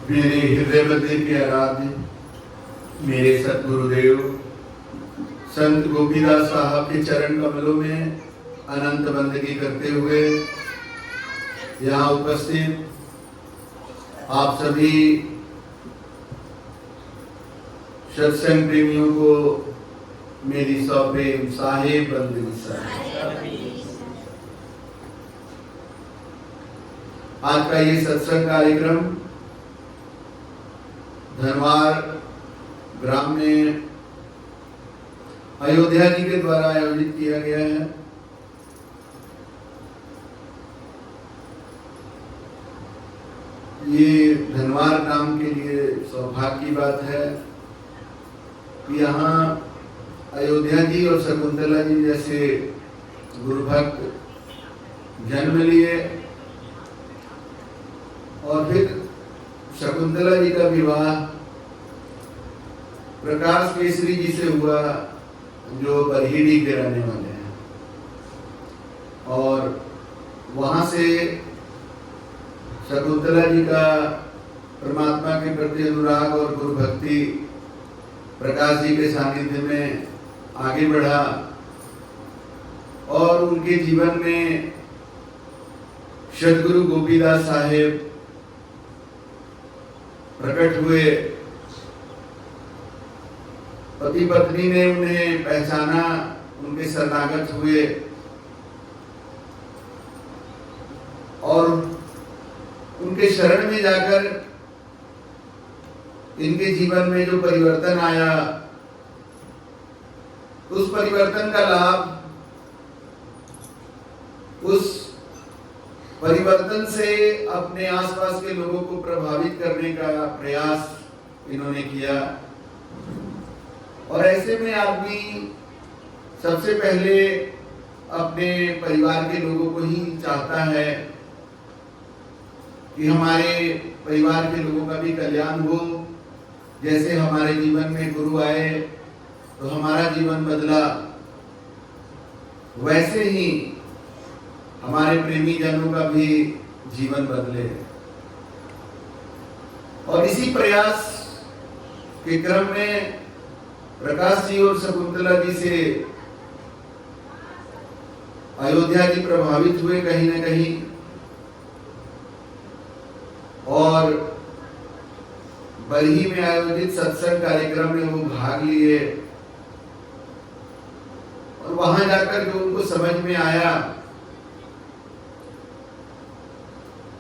मेरे हृदय मंदिर के आराध्य मेरे सतगुरुदेव संत गोपीदास साहब के चरण कमलों में अनंत बंदगी करते हुए यहाँ उपस्थित आप सभी सत्संग प्रेमियों को मेरी सौप्रेम साहेब बंदगी। आज का ये सत्संग कार्यक्रम धनवार ग्राम में अयोध्या जी के द्वारा आयोजित किया गया है। ये धनवार ग्राम के लिए सौभाग्य की बात है कि यहाँ अयोध्या जी और शकुंतला जी जैसे गुरुभक्त जन्म लिए और फिर शकुंतला जी का विवाह प्रकाश केसरी जी से हुआ जो बरहीडी के रहने वाले हैं, और वहां से शकुंतला जी का परमात्मा के प्रति अनुराग और गुरु भक्ति प्रकाश जी के सानिध्य में आगे बढ़ा और उनके जीवन में सद्गुरु गोपीदास साहेब प्रकट हुए। पति पत्नी ने उन्हें पहचाना, उनके शरणागत हुए और उनके शरण में जाकर इनके जीवन में जो परिवर्तन आया, उस परिवर्तन का लाभ, उस परिवर्तन से अपने आसपास के लोगों को प्रभावित करने का प्रयास इन्होंने किया। और ऐसे में आदमी सबसे पहले अपने परिवार के लोगों को ही चाहता है कि हमारे परिवार के लोगों का भी कल्याण हो। जैसे हमारे जीवन में गुरु आए तो हमारा जीवन बदला, वैसे ही हमारे प्रेमी जनों का भी जीवन बदले। और इसी प्रयास के क्रम में प्रकाश जी और शकुंतला जी से अयोध्या जी प्रभावित हुए कहीं न कहीं, और बरही में आयोजित सत्संग कार्यक्रम में वो भाग लिए और वहां जाकर जो उनको समझ में आया,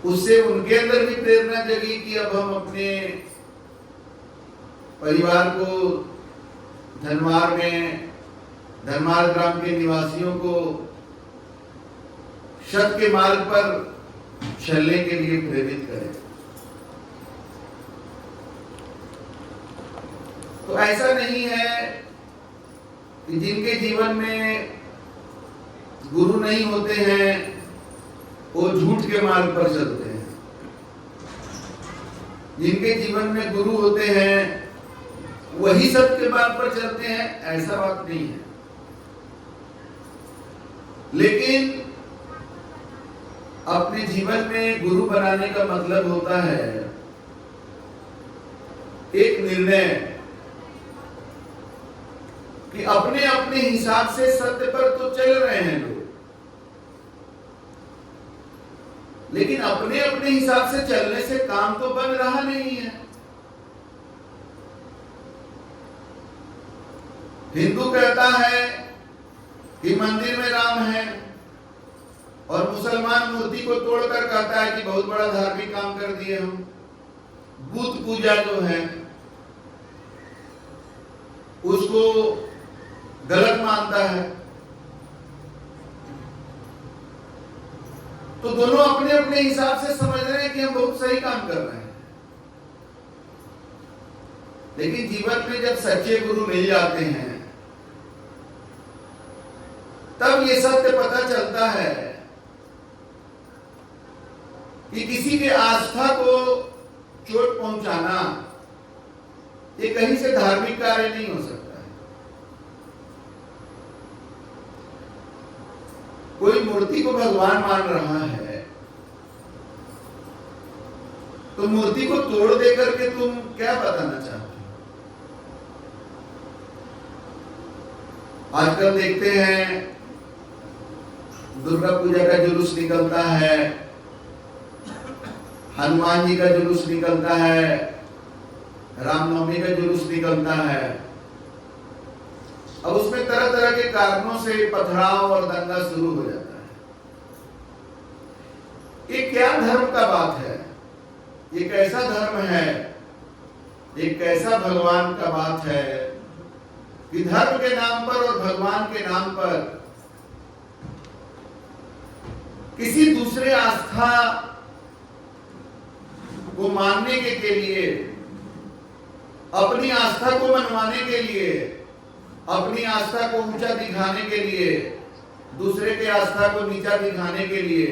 उससे उनके अंदर भी प्रेरणा जगी कि अब हम अपने परिवार को धनवार में, धनवार ग्राम के निवासियों को सत्य के मार्ग पर चलने के लिए प्रेरित करें। तो ऐसा नहीं है कि जिनके जीवन में गुरु नहीं होते हैं वो झूठ के मार्ग पर चलते हैं। जिनके जीवन में गुरु होते हैं वही सत्य के मार्ग पर चलते हैं, ऐसा बात नहीं है। लेकिन अपने जीवन में गुरु बनाने का मतलब होता है एक निर्णय कि अपने अपने हिसाब से सत्य पर तो चल रहे हैं लोग, लेकिन अपने अपने हिसाब से चलने से काम तो बन रहा नहीं है। हिंदू कहता है कि मंदिर में राम है और मुसलमान मूर्ति को तोड़कर कहता है कि बहुत बड़ा धार्मिक काम कर दिए हम। बुत पूजा जो है उसको गलत मानता है। तो दोनों अपने अपने हिसाब से समझ रहे हैं कि हम बहुत सही काम कर रहे हैं, लेकिन जीवन में जब सच्चे गुरु मिल जाते हैं तब ये सत्य पता चलता है कि किसी के आस्था को चोट पहुंचाना ये कहीं से धार्मिक कार्य नहीं हो सकता है। कोई मूर्ति को भगवान मान रहा है, तो मूर्ति को तोड़ दे करके तुम क्या बताना चाहते हो? आजकल देखते हैं दुर्गा पूजा का जुलूस निकलता है, हनुमान जी का जुलूस निकलता है, रामनवमी का जुलूस निकलता है। अब उसमें तरह तरह के कारणों से पथराव और दंगा शुरू हो जाता है। ये क्या धर्म का बात है? ये कैसा धर्म है? ये कैसा भगवान का बात है कि धर्म के नाम पर और भगवान के नाम पर किसी दूसरे आस्था को मानने के लिए, अपनी आस्था को मनवाने के लिए, अपनी आस्था को ऊंचा दिखाने के लिए, दूसरे के आस्था को नीचा दिखाने के लिए,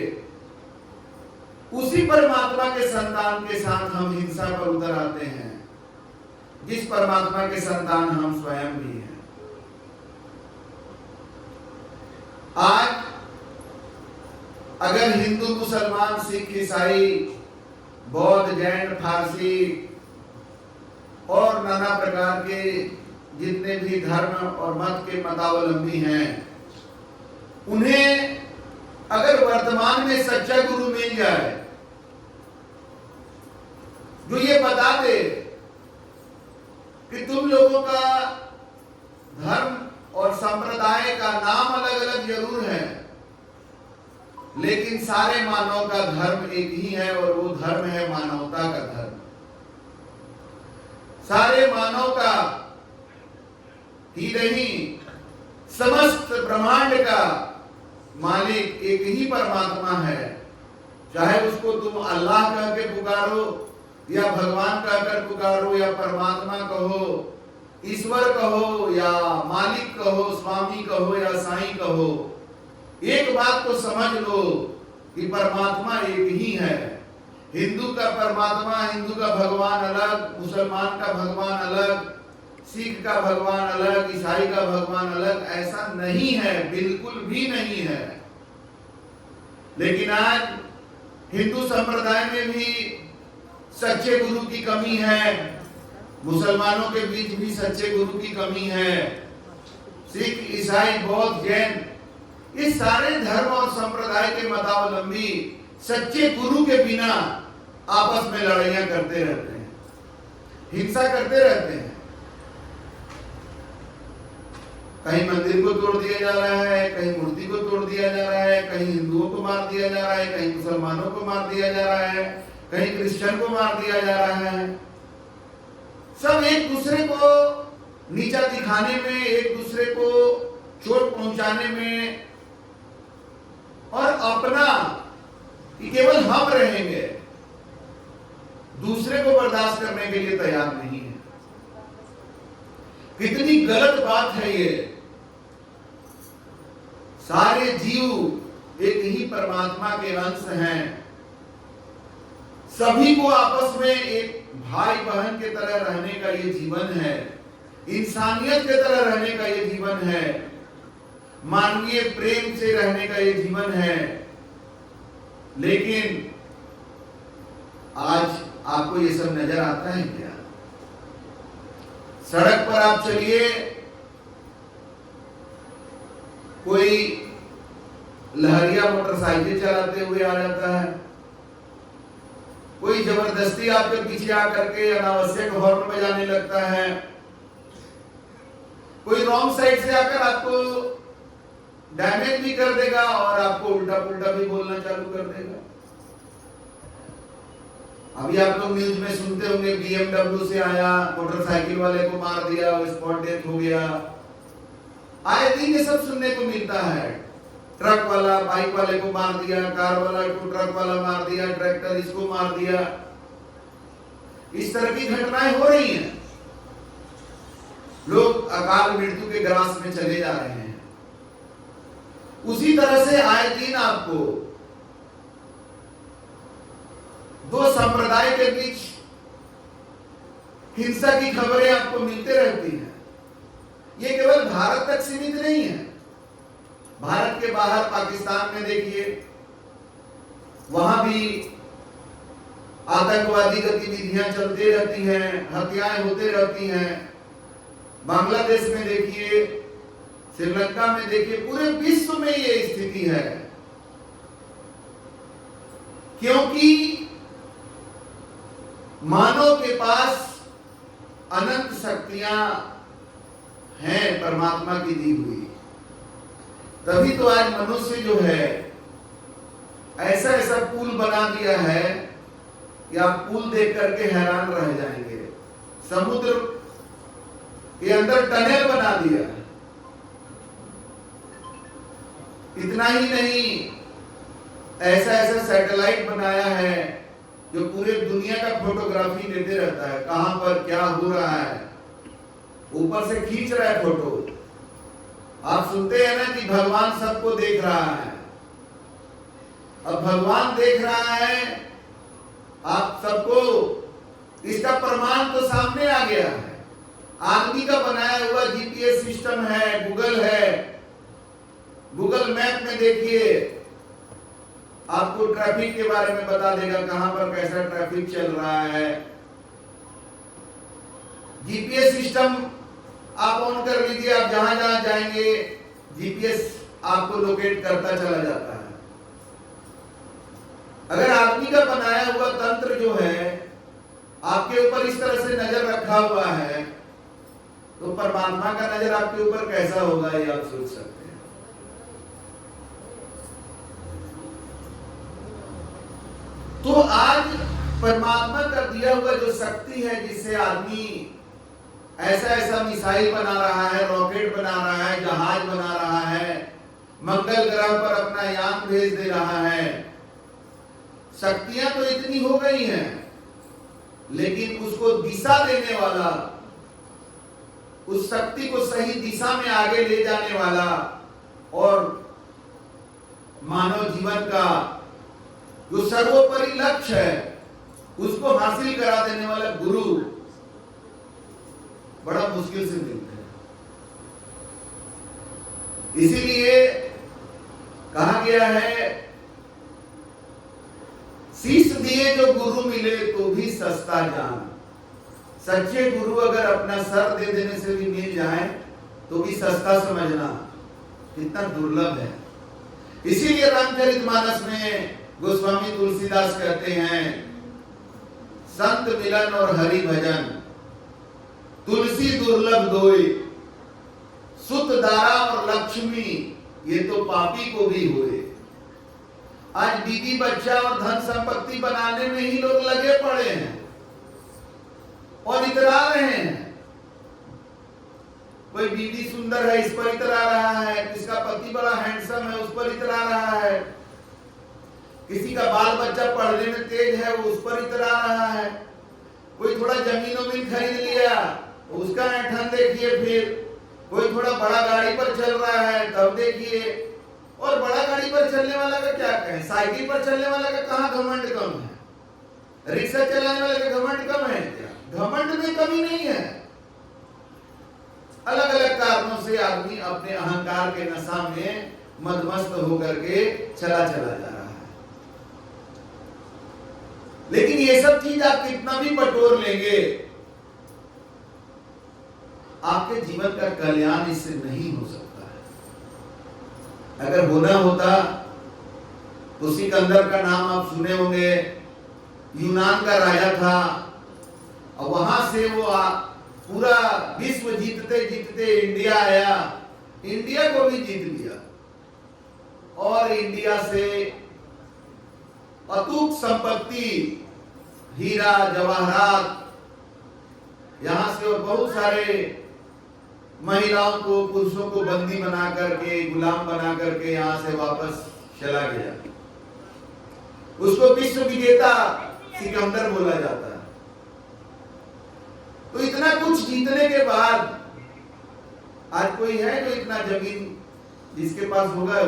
उसी परमात्मा के संतान के साथ हम हिंसा पर उतर आते हैं, जिस परमात्मा के संतान हम स्वयं भी हैं। आज अगर हिंदू, मुसलमान, सिख, ईसाई, बौद्ध, जैन, फारसी और नाना प्रकार के जितने भी धर्म और मत के मतावलंबी हैं, उन्हें अगर वर्तमान में सच्चा गुरु मिल जाए जो ये बता दे कि तुम लोगों का धर्म और संप्रदाय का नाम अलग अलग जरूर है, लेकिन सारे मानव का धर्म एक ही है और वो धर्म है मानवता का धर्म। सारे मानव का ही नहीं, समस्त ब्रह्मांड का मालिक एक ही परमात्मा है। चाहे उसको तुम अल्लाह कह के पुकारो या भगवान कहकर पुकारो या परमात्मा कहो, ईश्वर कहो या मालिक कहो, स्वामी कहो या साईं कहो, एक बात तो समझ लो कि परमात्मा एक ही है। हिंदू का परमात्मा, हिंदू का भगवान अलग, मुसलमान का भगवान अलग, सिख का भगवान अलग, ईसाई का भगवान अलग, ऐसा नहीं है, बिल्कुल भी नहीं है। लेकिन आज हिंदू संप्रदाय में भी सच्चे गुरु की कमी है, मुसलमानों के बीच भी सच्चे गुरु की कमी है। सिख, ईसाई, बौद्ध, जैन, ये सारे धर्म और संप्रदाय के मतावलंबी सच्चे गुरु के बिना आपस में लड़ाइयां करते रहते हैं, हिंसा करते रहते हैं। कहीं मंदिर को तोड़ दिया जा रहा है, कहीं मूर्ति को तोड़ दिया जा रहा है, कहीं हिंदुओं को मार दिया जा रहा है, कहीं मुसलमानों को मार दिया जा रहा है, कहीं क्रिश्चियन को मार दिया जा रहा है। सब एक दूसरे को नीचा दिखाने में, एक दूसरे को चोट पहुंचाने में और अपना कि केवल हम रहेंगे, दूसरे को बर्दाश्त करने के लिए तैयार नहीं है। कितनी गलत बात है ये। सारे जीव एक ही परमात्मा के अंश हैं, सभी को आपस में एक भाई बहन के तरह रहने का ये जीवन है, इंसानियत के तरह रहने का ये जीवन है, मानवीय प्रेम से रहने का ये जीवन है। लेकिन आज आपको ये सब नजर आता है क्या? सड़क पर आप चलिए, कोई लहरिया मोटरसाइकिल चलाते हुए आ जाता है, कोई जबरदस्ती आपके पीछे आकर के अनावश्यक हॉर्न बजाने लगता है, कोई रॉन्ग साइड से आकर आपको डैमेज भी कर देगा और आपको उल्टा पुल्टा भी बोलना चालू कर देगा। अभी आप लोग न्यूज में सुनते होंगे, BMW से आया, मोटरसाइकिल वाले को मार दिया, स्पॉट डेथ हो गया। आए दिन ये सब सुनने को मिलता है। ट्रक वाला बाइक वाले को मार दिया, कार वाला को ट्रक वाला मार दिया, ट्रैक्टर इसको मार दिया। इस तरह की घटनाएं हो रही हैं। लोग अकाल मृत्यु के ग्रास में चले जा रहे हैं। उसी तरह से आए दिन आपको दो संप्रदाय के बीच हिंसा की खबरें आपको मिलते रहती हैं। ये केवल भारत तक सीमित नहीं है, भारत के बाहर पाकिस्तान में देखिए, वहां भी आतंकवादी गतिविधियां चलती रहती हैं, हत्याएं होती रहती हैं। बांग्लादेश में देखिए, श्रीलंका में देखिए, पूरे विश्व में ये स्थिति है, क्योंकि मानव के पास अनंत शक्तियां हैं परमात्मा की दी हुई। तभी तो आज मनुष्य जो है ऐसा ऐसा पुल बना दिया है कि आप पुल देख करके हैरान रह जाएंगे। समुद्र के अंदर टनल बना दिया है। इतना ही नहीं, ऐसा ऐसा सैटेलाइट बनाया है जो पूरे दुनिया का फोटोग्राफी लेते रहता है, कहां पर क्या हो रहा है, ऊपर से खींच रहा है फोटो। आप सुनते हैं ना कि भगवान सबको देख रहा है। अब भगवान देख रहा है आप सबको, इसका प्रमाण तो सामने आ गया है। आदमी का बनाया हुआ जीपीएस सिस्टम है, गूगल है। गूगल मैप में देखिए, आपको ट्रैफिक के बारे में बता देगा, कहां पर कैसा ट्रैफिक चल रहा है। जीपीएस सिस्टम आप ऑन कर लीजिए, आप जहां जहां जाएंगे जीपीएस आपको लोकेट करता चला जाता है। अगर आदमी का बनाया हुआ तंत्र जो है आपके ऊपर इस तरह से नजर रखा हुआ है, तो परमात्मा का नजर आपके ऊपर कैसा होगा ये आप सोच सकते हैं। तो आज परमात्मा का दिया हुआ जो शक्ति है, जिससे आदमी ऐसा ऐसा मिसाइल बना रहा है, रॉकेट बना रहा है, जहाज बना रहा है, मंगल ग्रह पर अपना यान भेज दे रहा है, शक्तियां तो इतनी हो गई हैं, लेकिन उसको दिशा देने वाला, उस शक्ति को सही दिशा में आगे ले जाने वाला और मानव जीवन का जो सर्वोपरि लक्ष्य है उसको हासिल करा देने वाला गुरु बड़ा मुश्किल से मिलते हैं। इसीलिए कहा गया है, शीश दिए जो गुरु मिले तो भी सस्ता जान। सच्चे गुरु अगर अपना सर दे देने से भी मिल जाए तो भी सस्ता समझना, कितना दुर्लभ है। इसीलिए रामचरितमानस में गोस्वामी तुलसीदास कहते हैं, संत मिलन और हरि भजन तुलसी दुर्लभ दोई, सुत दारा और लक्ष्मी ये तो पापी को भी हुए। आज बीवी बच्चा और धन संपत्ति बनाने में ही लोग लगे पड़े हैं और इतरा रहे हैं। कोई बीवी सुंदर है, इस पर इतरा रहा है, किसका पति बड़ा हैंडसम है, उस पर इतरा रहा है, किसी का बाल बच्चा पढ़ने में तेज है, वो उस पर इतरा रहा है, कोई थोड़ा जमीन वमीन खरीद लिया उसका ऐठन देखिए, फिर कोई थोड़ा बड़ा गाड़ी पर चल रहा है तब देखिए। और बड़ा गाड़ी पर चलने वाला का क्या कहें, साइकिल पर चलने वाला का कहां घमंड कम है, रिक्शा चलाने वाले का घमंड कम है क्या? घमंड में कमी नहीं है। अलग अलग कारणों से आदमी अपने अहंकार के नशा में मदमस्त होकर के चला जा रहा है। लेकिन ये सब चीज आप कितना भी बटोर लेंगे, आपके जीवन का कल्याण इससे नहीं हो सकता है। अगर होना होता तो सिकंदर का नाम आप सुने होंगे, यूनान का राजा था और वहां से वो पूरा विश्व जीतते जीतते इंडिया आया, इंडिया को भी जीत लिया और इंडिया से अतूट संपत्ति, हीरा जवाहरात, यहां से और बहुत सारे महिलाओं को, पुरुषों को बंदी बना करके, गुलाम बना करके यहां से वापस चला गया। उसको विश्व विजेता सिकंदर बोला जाता है। तो इतना कुछ जीतने के बाद आज कोई है जो इतना जमीन जिसके पास होगा,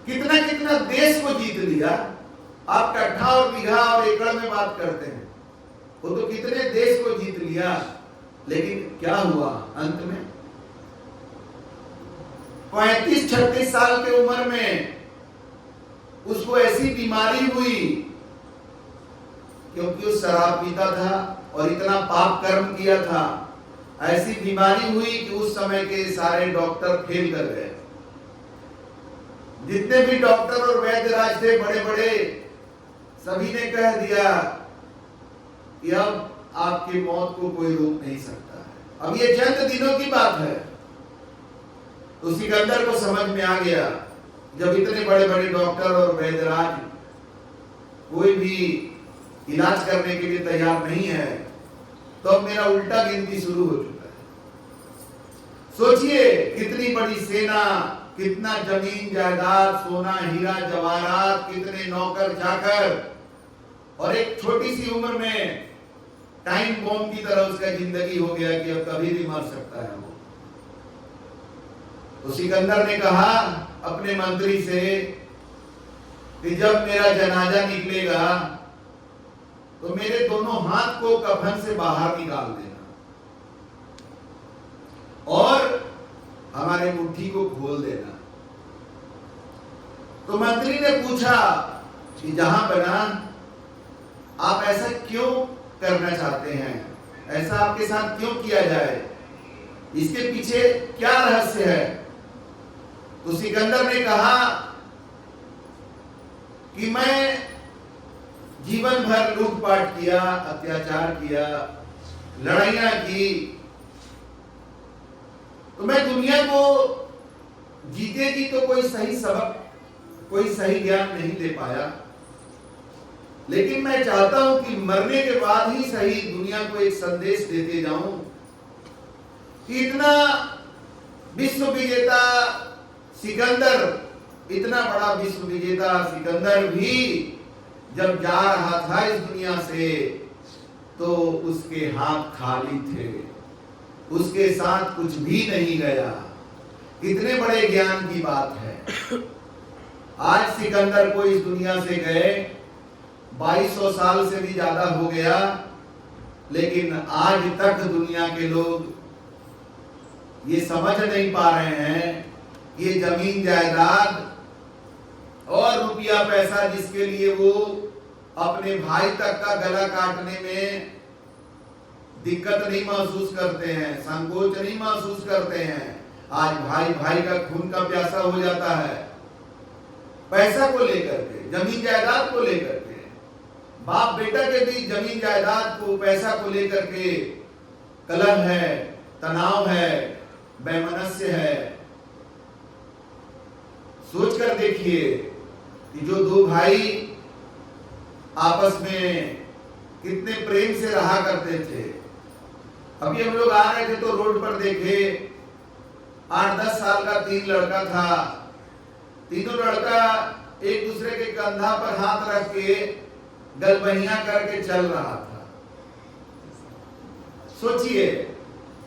कितना कितना देश को जीत लिया। आप कट्ठा और बीघा और एकड़ में बात करते हैं, वो तो कितने देश को जीत लिया, लेकिन क्या हुआ अंत में? 35-36 साल की उम्र में उसको ऐसी बीमारी हुई, क्योंकि वो शराब पीता था और इतना पाप कर्म किया था, ऐसी बीमारी हुई कि उस समय के सारे डॉक्टर फेल कर गए। जितने भी डॉक्टर और वैद्यराज थे बड़े बड़े, सभी ने कह दिया कि अब आपकी मौत को कोई रोक नहीं सकता है। अब ये चंद दिनों की बात है। तो सिकंदर को समझ में आ गया, जब इतने बड़े बड़े डॉक्टर और वैद्यराज कोई भी इलाज करने के लिए तैयार नहीं है, तो अब मेरा उल्टा गिनती शुरू हो चुका है। सोचिए कितनी बड़ी सेना, कितना जमीन जायदाद, सोना हीरा जवाहरात, कितने नौकर चाकर, और एक छोटी सी उम्र में टाइम बॉम्ब की तरह उसका जिंदगी हो गया कि अब कभी भी मर सकता है वो। तो सिकंदर ने कहा अपने मंत्री से कि जब मेरा जनाजा निकलेगा तो मेरे दोनों हाथ को कफन से बाहर निकाल देना और हमारे मुट्ठी को खोल देना। तो मंत्री ने पूछा कि जहां बना, आप ऐसा क्यों करना चाहते हैं, ऐसा आपके साथ क्यों किया जाए, इसके पीछे क्या रहस्य है? तो सिकंदर ने कहा कि मैं जीवन भर लूटपाट किया, अत्याचार किया, लड़ाइयां की, तो मैं दुनिया को जीतेगी तो कोई सही सबक, कोई सही ज्ञान नहीं दे पाया, लेकिन मैं चाहता हूं कि मरने के बाद ही सही दुनिया को एक संदेश देते जाऊं कि इतना विश्व विजेता सिकंदर, इतना बड़ा विश्व विजेता सिकंदर भी जब जा रहा था इस दुनिया से तो उसके हाथ खाली थे, उसके साथ कुछ भी नहीं गया। कितने बड़े ज्ञान की बात है। आज सिकंदर को इस दुनिया से गए 2200 साल से भी ज्यादा हो गया, लेकिन आज तक दुनिया के लोग ये समझ नहीं पा रहे हैं, ये जमीन जायदाद और रुपया पैसा जिसके लिए वो अपने भाई तक का गला काटने में दिक्कत नहीं महसूस करते हैं, संकोच नहीं महसूस करते हैं, आज भाई भाई का खून का प्यासा हो जाता है पैसा को लेकर के, जमीन जायदाद को लेकर के, बाप बेटा के बीच जमीन जायदाद को, पैसा को लेकर के कलह है, तनाव है, वैमनस्य है। सोच कर देखिए कि जो दो भाई आपस में कितने प्रेम से रहा करते थे। अभी हम लोग आ रहे थे तो रोड पर देखे 8-10 साल का 3 लड़का था, तीनों लड़का एक दूसरे के कंधा पर हाथ रख के गलबहियां करके चल रहा था। सोचिए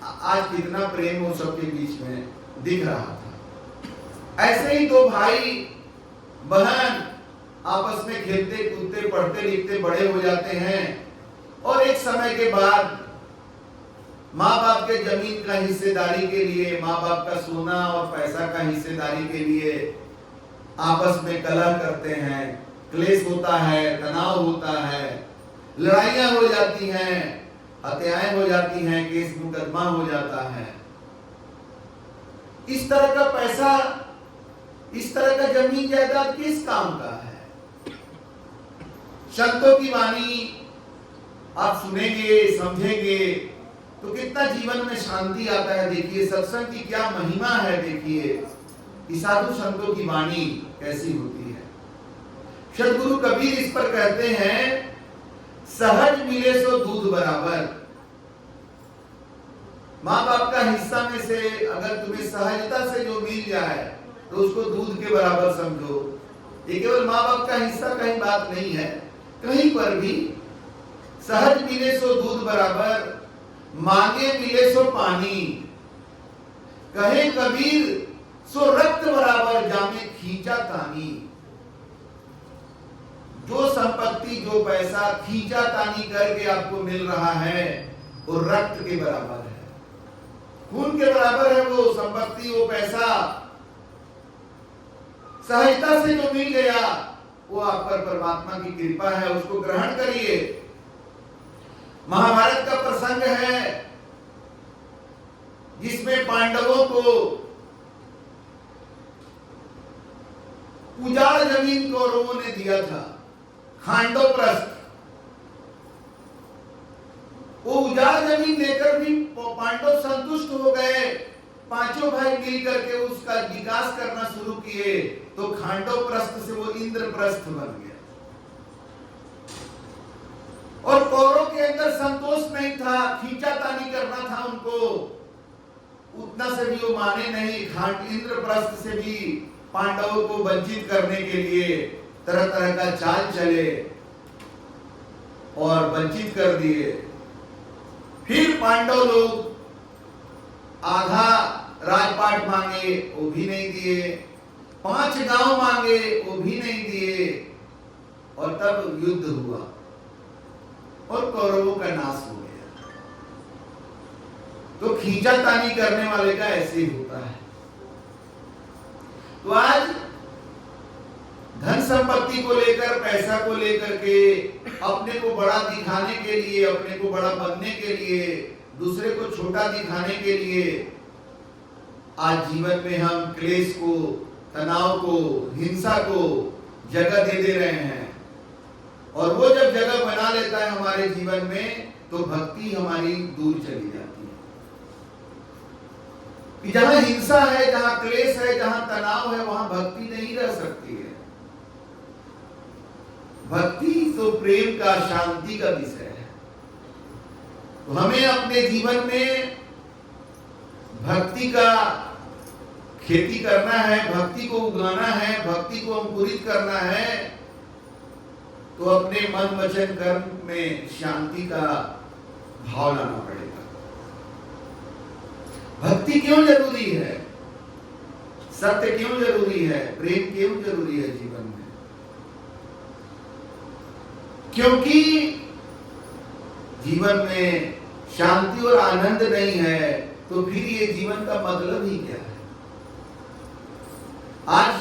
आज कितना प्रेम वो सबके बीच में दिख रहा था। ऐसे ही दो भाई बहन आपस में खेलते कूदते पढ़ते लिखते बड़े हो जाते हैं और एक समय के बाद माँ बाप के जमीन का हिस्सेदारी के लिए, माँ बाप का सोना और पैसा का हिस्सेदारी के लिए आपस में कलह करते हैं, क्लेश होता है, तनाव होता है, लड़ाइयां हो जाती हैं, हत्याएं हो जाती हैं, केस मुकदमा हो जाता है। इस तरह का पैसा, इस तरह का जमीन जायदाद किस काम का है? संतों की वाणी आप सुनेंगे, समझेंगे तो कितना जीवन में शांति आता है। देखिए सत्संग की क्या महिमा है, देखिए कि साधु संतों की वाणी कैसी होती है। सदगुरु कबीर इस पर कहते हैं, सहज मिले सो दूध बराबर। माँ बाप का हिस्सा में से अगर तुम्हें सहजता से जो मिल जाए तो उसको दूध के बराबर समझो। ये केवल माँ बाप का हिस्सा कहीं बात नहीं है, कहीं पर भी सहज मिले सो दूध बराबर, मांगे मिले सो पानी, कहे कबीर सो रक्त बराबर, जामे खींचा तानी। जो संपत्ति, जो पैसा खींचा तानी करके आपको मिल रहा है वो रक्त के बराबर है, खून के बराबर है। वो संपत्ति, वो पैसा सहजता से जो मिल गया वो आप पर परमात्मा की कृपा है, उसको ग्रहण करिए। महाभारत का प्रसंग है जिसमें पांडवों को उजाड़ जमीन कौरवों ने दिया था, खांडोप्रस्थ। वो उजाड़ जमीन लेकर भी पांडव संतुष्ट हो गए। पांचों भाई मिल करके उसका विकास करना शुरू किए तो खांडोप्रस्थ से वो इंद्रप्रस्थ बन गया। और कौरवों के अंदर संतोष नहीं था, खींचातानी करना था उनको, उतना से भी वो माने नहीं। इंद्रप्रस्थ से भी पांडवों को वंचित करने के लिए तरह तरह का चाल चले और वंचित कर दिए। फिर पांडव लोग आधा राजपाट मांगे, वो भी नहीं दिए। 5 गांव मांगे, वो भी नहीं दिए। और तब युद्ध हुआ और कौरवों का नाश हो गया। तो खींचातानी करने वाले का ऐसे ही होता है। तो आज धन संपत्ति को लेकर, पैसा को लेकर के, अपने को बड़ा दिखाने के लिए, अपने को बड़ा बनने के लिए, दूसरे को छोटा दिखाने के लिए आज जीवन में हम क्लेश को, तनाव को, हिंसा को जगह दे रहे हैं। और वो जब जगह बना लेता है हमारे जीवन में तो भक्ति हमारी दूर चली जाती है। कि जहां हिंसा है, जहां क्लेश है, जहां तनाव है, वहां भक्ति नहीं रह सकती है। भक्ति तो प्रेम का, शांति का विषय है। तो हमें अपने जीवन में भक्ति का खेती करना है, भक्ति को उगाना है, भक्ति को अंकुरित करना है। तो अपने मन वचन कर्म में शांति का भाव लाना पड़ेगा। भक्ति क्यों जरूरी है? सत्य क्यों जरूरी है? प्रेम क्यों जरूरी है जीवन में? क्योंकि जीवन में शांति और आनंद नहीं है तो फिर ये जीवन का मतलब ही क्या है? आज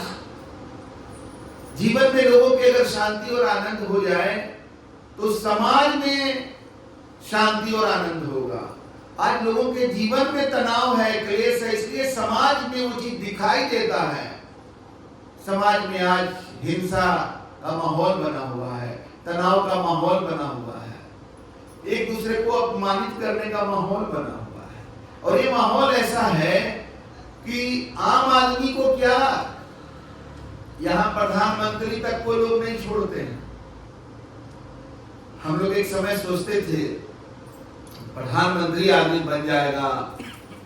जीवन में लोगों के अगर शांति और आनंद हो जाए तो समाज में शांति और आनंद होगा। आज लोगों के जीवन में तनाव है, क्लेश है, इसलिए समाज में वो चीज दिखाई देता है। समाज में आज हिंसा का माहौल बना हुआ है, तनाव का माहौल बना हुआ है, एक दूसरे को अपमानित करने का माहौल बना हुआ है। और ये माहौल ऐसा है कि आम आदमी को क्या, यहाँ प्रधानमंत्री तक को लोग नहीं छोड़ते हैं। हम लोग एक समय सोचते थे प्रधानमंत्री आदमी बन जाएगा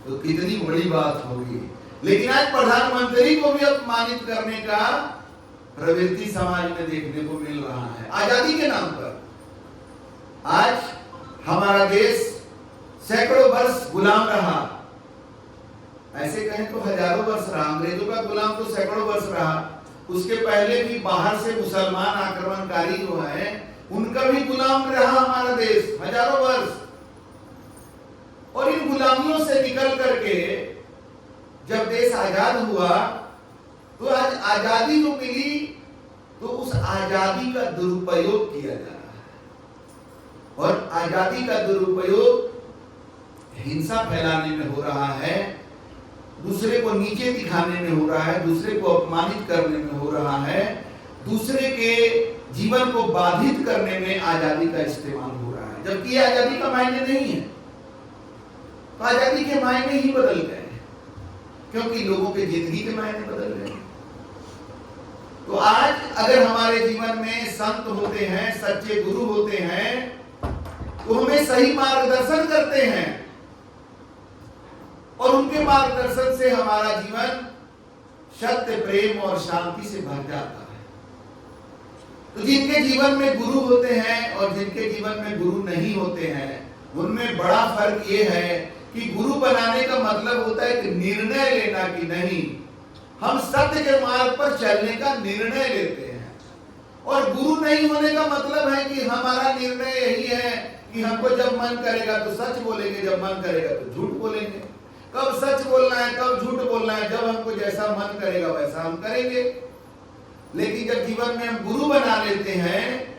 तो कितनी बड़ी बात होगी, लेकिन आज प्रधानमंत्री को भी अपमानित करने का प्रवृत्ति समाज में देखने को मिल रहा है। आजादी के नाम पर आज हमारा देश सैकड़ों वर्ष गुलाम रहा, ऐसे कहें तो हजारों वर्ष रहा। अंग्रेजों का गुलाम तो सैकड़ों वर्ष रहा, उसके पहले भी बाहर से मुसलमान आक्रमणकारी जो हैं उनका भी गुलाम रहा हमारा देश हजारों वर्ष। और इन गुलामियों से निकल करके जब देश आजाद हुआ तो आज आजादी जो मिली तो उस आजादी का दुरुपयोग किया जा रहा है। और आजादी का दुरुपयोग हिंसा फैलाने में हो रहा है, दूसरे को नीचे दिखाने में हो रहा है, दूसरे को अपमानित करने में हो रहा है, दूसरे के जीवन को बाधित करने में आजादी का इस्तेमाल हो रहा है। जबकि ये आजादी का मायने नहीं है, तो आजादी के मायने ही बदल गए क्योंकि लोगों के जिंदगी के मायने बदल गए। तो आज अगर हमारे जीवन में संत होते हैं, सच्चे गुरु होते हैं, तो हमें सही मार्गदर्शन करते हैं और उनके मार्गदर्शन से हमारा जीवन सत्य, प्रेम और शांति से भर जाता है। तो जिनके जीवन में गुरु होते हैं और जिनके जीवन में गुरु नहीं होते हैं, उनमें बड़ा फर्क ये है कि गुरु बनाने का मतलब होता है कि निर्णय लेना कि नहीं, हम सत्य के मार्ग पर चलने का निर्णय लेते हैं। और गुरु नहीं होने का मतलब है कि हमारा निर्णय यही है कि हमको जब मन करेगा तो सच बोलेंगे, जब मन करेगा तो झूठ बोलेंगे। कब सच बोलना है, कब झूठ बोलना है, जब हमको जैसा मन करेगा वैसा हम करेंगे। लेकिन जब जीवन में हम गुरु बना लेते हैं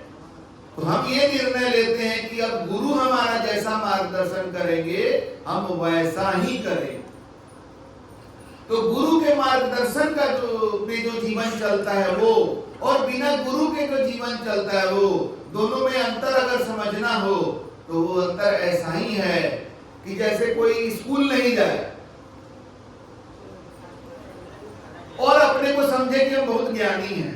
तो हम ये निर्णय लेते हैं कि अब गुरु हमारा जैसा मार्गदर्शन करेंगे हम वैसा ही करें। तो गुरु के मार्गदर्शन का जो जीवन चलता है वो, और बिना गुरु के जो जीवन चलता है वो, दोनों में अंतर अगर समझना हो तो वो अंतर ऐसा ही है कि जैसे कोई स्कूल नहीं जाए और अपने को समझे कि हम बहुत ज्ञानी हैं,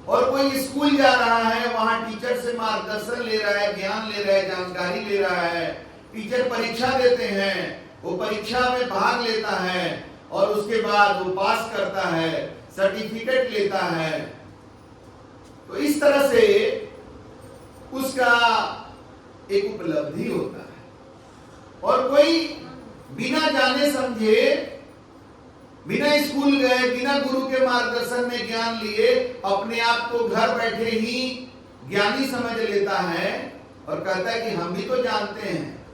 और कोई स्कूल जा रहा है, वहां टीचर से मार्गदर्शन ले रहा है, ज्ञान ले रहा है, जानकारी ले रहा है, टीचर परीक्षा देते हैं, वो परीक्षा में भाग लेता है और उसके बाद वो पास करता है, सर्टिफिकेट लेता है। तो इस तरह से उसका एक उपलब्धि होता है। और कोई बिना जाने समझे, बिना स्कूल गए, बिना गुरु के मार्गदर्शन में ज्ञान लिए, अपने आप को घर बैठे ही ज्ञानी समझ लेता है और कहता है कि हम भी तो जानते हैं,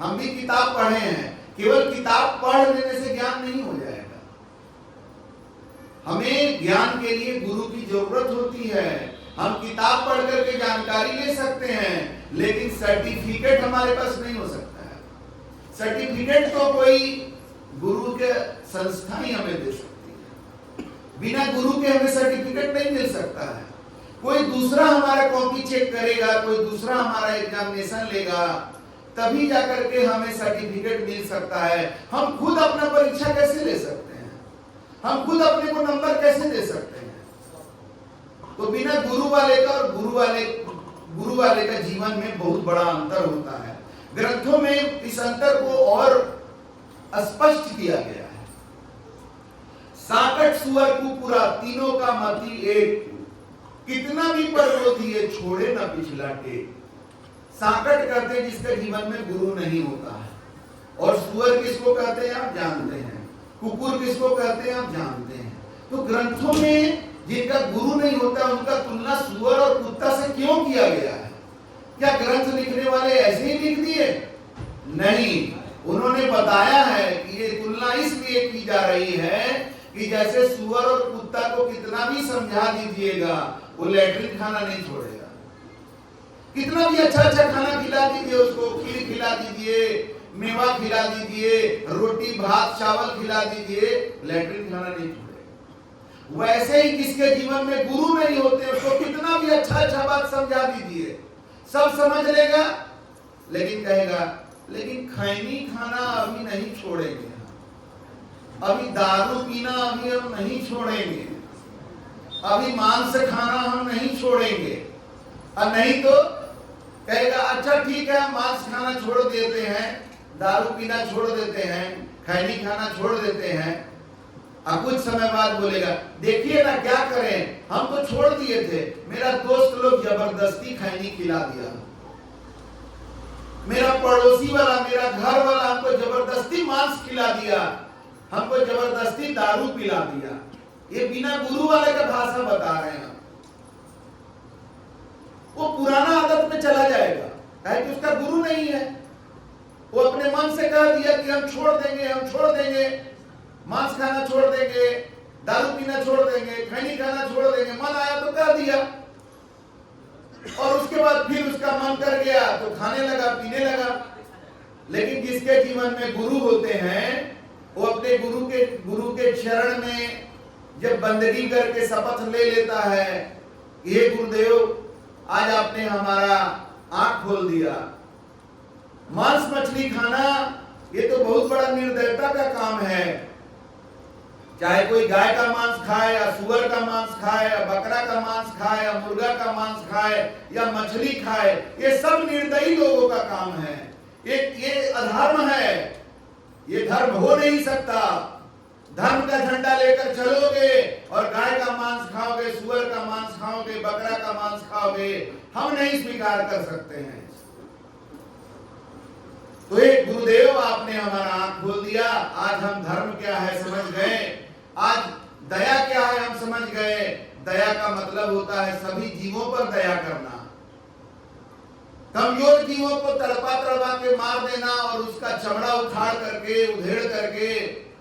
हम भी किताब पढ़े हैं। केवल किताब पढ़ लेने से ज्ञान नहीं हो जाएगा, हमें ज्ञान के लिए गुरु की जरूरत होती है। हम किताब पढ़ करके जानकारी ले सकते हैं, लेकिन सर्टिफिकेट हमारे पास नहीं हो सकता है। सर्टिफिकेट तो कोई गुरु के संस्था ही हमें दे सकती है, बिना गुरु के हमें सर्टिफिकेट नहीं मिल सकता है। कोई दूसरा हमारा कॉपी चेक करेगा, कोई दूसरा हमारा एग्जामिनेशन लेगा, तभी जाकर के हमें सर्टिफिकेट मिल सकता है। हम खुद अपना परीक्षा कैसे ले सकते हैं, हम खुद अपने को नंबर कैसे दे सकते हैं? तो बिना गुरु वाले का और गुरु वाले का जीवन में बहुत बड़ा अंतर होता है। ग्रंथों में इस अंतर को और स्पष्ट किया गया है। साकट सुअर कुकुरा तीनों का मति एक, कितना भी पर्वत दिए छोड़े न पिछला टेक। साकट कहते हैं जिसके जीवन में गुरु नहीं होता है, और सुअर किसको कहते हैं आप जानते हैं, कुकुर किसको कहते हैं आप जानते हैं। तो ग्रंथों में जिनका गुरु नहीं होता उनका तुलना सुअर और कुत्ता से क्यों किया गया है? क्या ग्रंथ लिखने वाले ऐसे ही लिख दिए? नहीं, उन्होंने बताया है कि ये तुलना इसलिए की जा रही है कि जैसे सुअर और कुत्ता को कितना भी समझा दीजिएगा वो लैट्रिन खाना नहीं छोड़ेगा। कितना भी अच्छा अच्छा खाना खिला दीजिए उसको, खीर खिला दीजिए, मेवा खिला दीजिए, रोटी भात चावल खिला दीजिए, लैट्रिन खाना नहीं छोड़ेगा। वैसे ही किसके जीवन में गुरु नहीं होते उसको कितना भी अच्छा अच्छा बात समझा दीजिए, सब समझ लेगा, लेकिन कहेगा लेकिन खैनी खाना अभी नहीं छोड़ेंगे, अभी दारू पीना अभी हम नहीं छोड़ेंगे, अभी मांस खाना हम नहीं छोड़ेंगे। और नहीं तो कहेगा अच्छा ठीक है मांस खाना छोड़ देते हैं, दारू पीना छोड़ देते हैं, खैनी खाना छोड़ देते हैं। अब कुछ समय बाद बोलेगा देखिए ना क्या करें, हम तो छोड़ दिए थे, मेरा दोस्त लोग जबरदस्ती खैनी खिला दिया, मेरा पड़ोसी वाला, मेरा घर वाला हमको जबरदस्ती मांस खिला दिया, हमको जबरदस्ती दारू पिला दिया। ये बिना गुरु वाले का भाषा बता रहे हैं। वो पुराना आदत में चला जाएगा, कहे कि उसका गुरु नहीं है। वो अपने मन से कह दिया कि हम छोड़ देंगे, हम छोड़ देंगे, मांस खाना छोड़ देंगे, दारू पीना छोड़ देंगे, खैनी खाना छोड़ देंगे। मन आया तो कह दिया, और उसके बाद फिर उसका मन कर गया तो खाने लगा, पीने लगा। लेकिन जिसके जीवन में गुरु होते हैं वो अपने गुरु के चरण में जब बंदगी करके शपथ ले लेता है, ये गुरुदेव आज आपने हमारा आंख खोल दिया, मांस मछली खाना ये तो बहुत बड़ा निर्दयता का काम है। चाहे कोई गाय का मांस खाए या सुअर का मांस खाए या बकरा का मांस खाए या मुर्गा का मांस खाए या मछली खाए, ये सब निर्दयी लोगों का काम है। ये अधर्म है, ये धर्म हो नहीं सकता। धर्म का झंडा लेकर चलोगे और गाय का मांस खाओगे, सुअर का मांस खाओगे, बकरा का मांस खाओगे, हम नहीं स्वीकार कर सकते हैं। तो एक गुरुदेव आपने हमारा आंख खोल दिया, आज हम धर्म क्या है समझ गए, आज दया क्या है हम समझ गए। दया का मतलब होता है सभी जीवों पर दया करना, कमजोर जीवों को तड़पा तड़पा के मार देना और उसका चमड़ा उखाड़ करके, उधेड़ करके,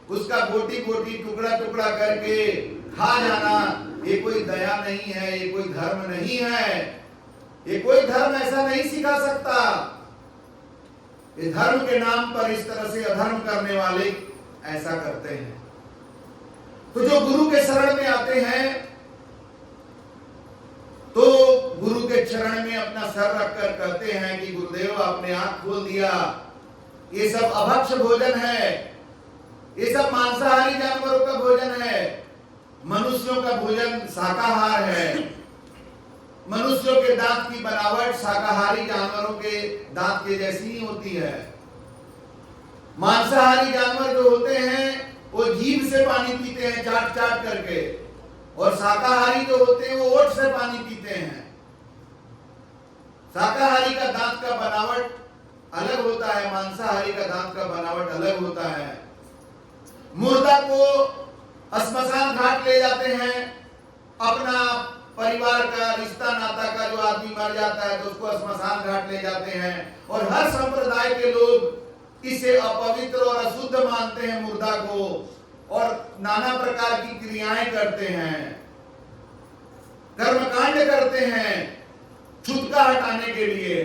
उसका गोटी गोटी टुकड़ा टुकड़ा करके खा जाना, ये कोई दया नहीं है, ये कोई धर्म नहीं है, ये कोई धर्म ऐसा नहीं सिखा सकता। ये धर्म के नाम पर इस तरह से अधर्म करने वाले ऐसा करते हैं। तो जो गुरु के शरण में आते हैं तो गुरु के चरण में अपना सर रखकर कहते हैं कि गुरुदेव आपने आंख खोल दिया, ये सब अभक्ष भोजन है, ये सब मांसाहारी जानवरों का भोजन है, मनुष्यों का भोजन शाकाहार है। मनुष्यों के दांत की बनावट शाकाहारी जानवरों के दांत के जैसी ही होती है। मांसाहारी जानवर जो होते हैं वो जीभ से पानी पीते हैं चाट चाट करके, और शाकाहारी जो होते हैं वो ओठ से पानी पीते हैं। शाकाहारी का दांत का बनावट अलग होता है, मांसाहारी का दांत का बनावट अलग होता है। मुर्दा को श्मशान घाट ले जाते हैं, अपना परिवार का रिश्ता नाता का जो आदमी मर जाता है तो उसको श्मशान घाट ले जाते हैं, और हर संप्रदाय के लोग इसे अपवित्र और अशुद्ध मानते हैं मुर्दा को, और नाना प्रकार की क्रियाएं करते हैं, कर्मकांड करते हैं छुटका हटाने के लिए।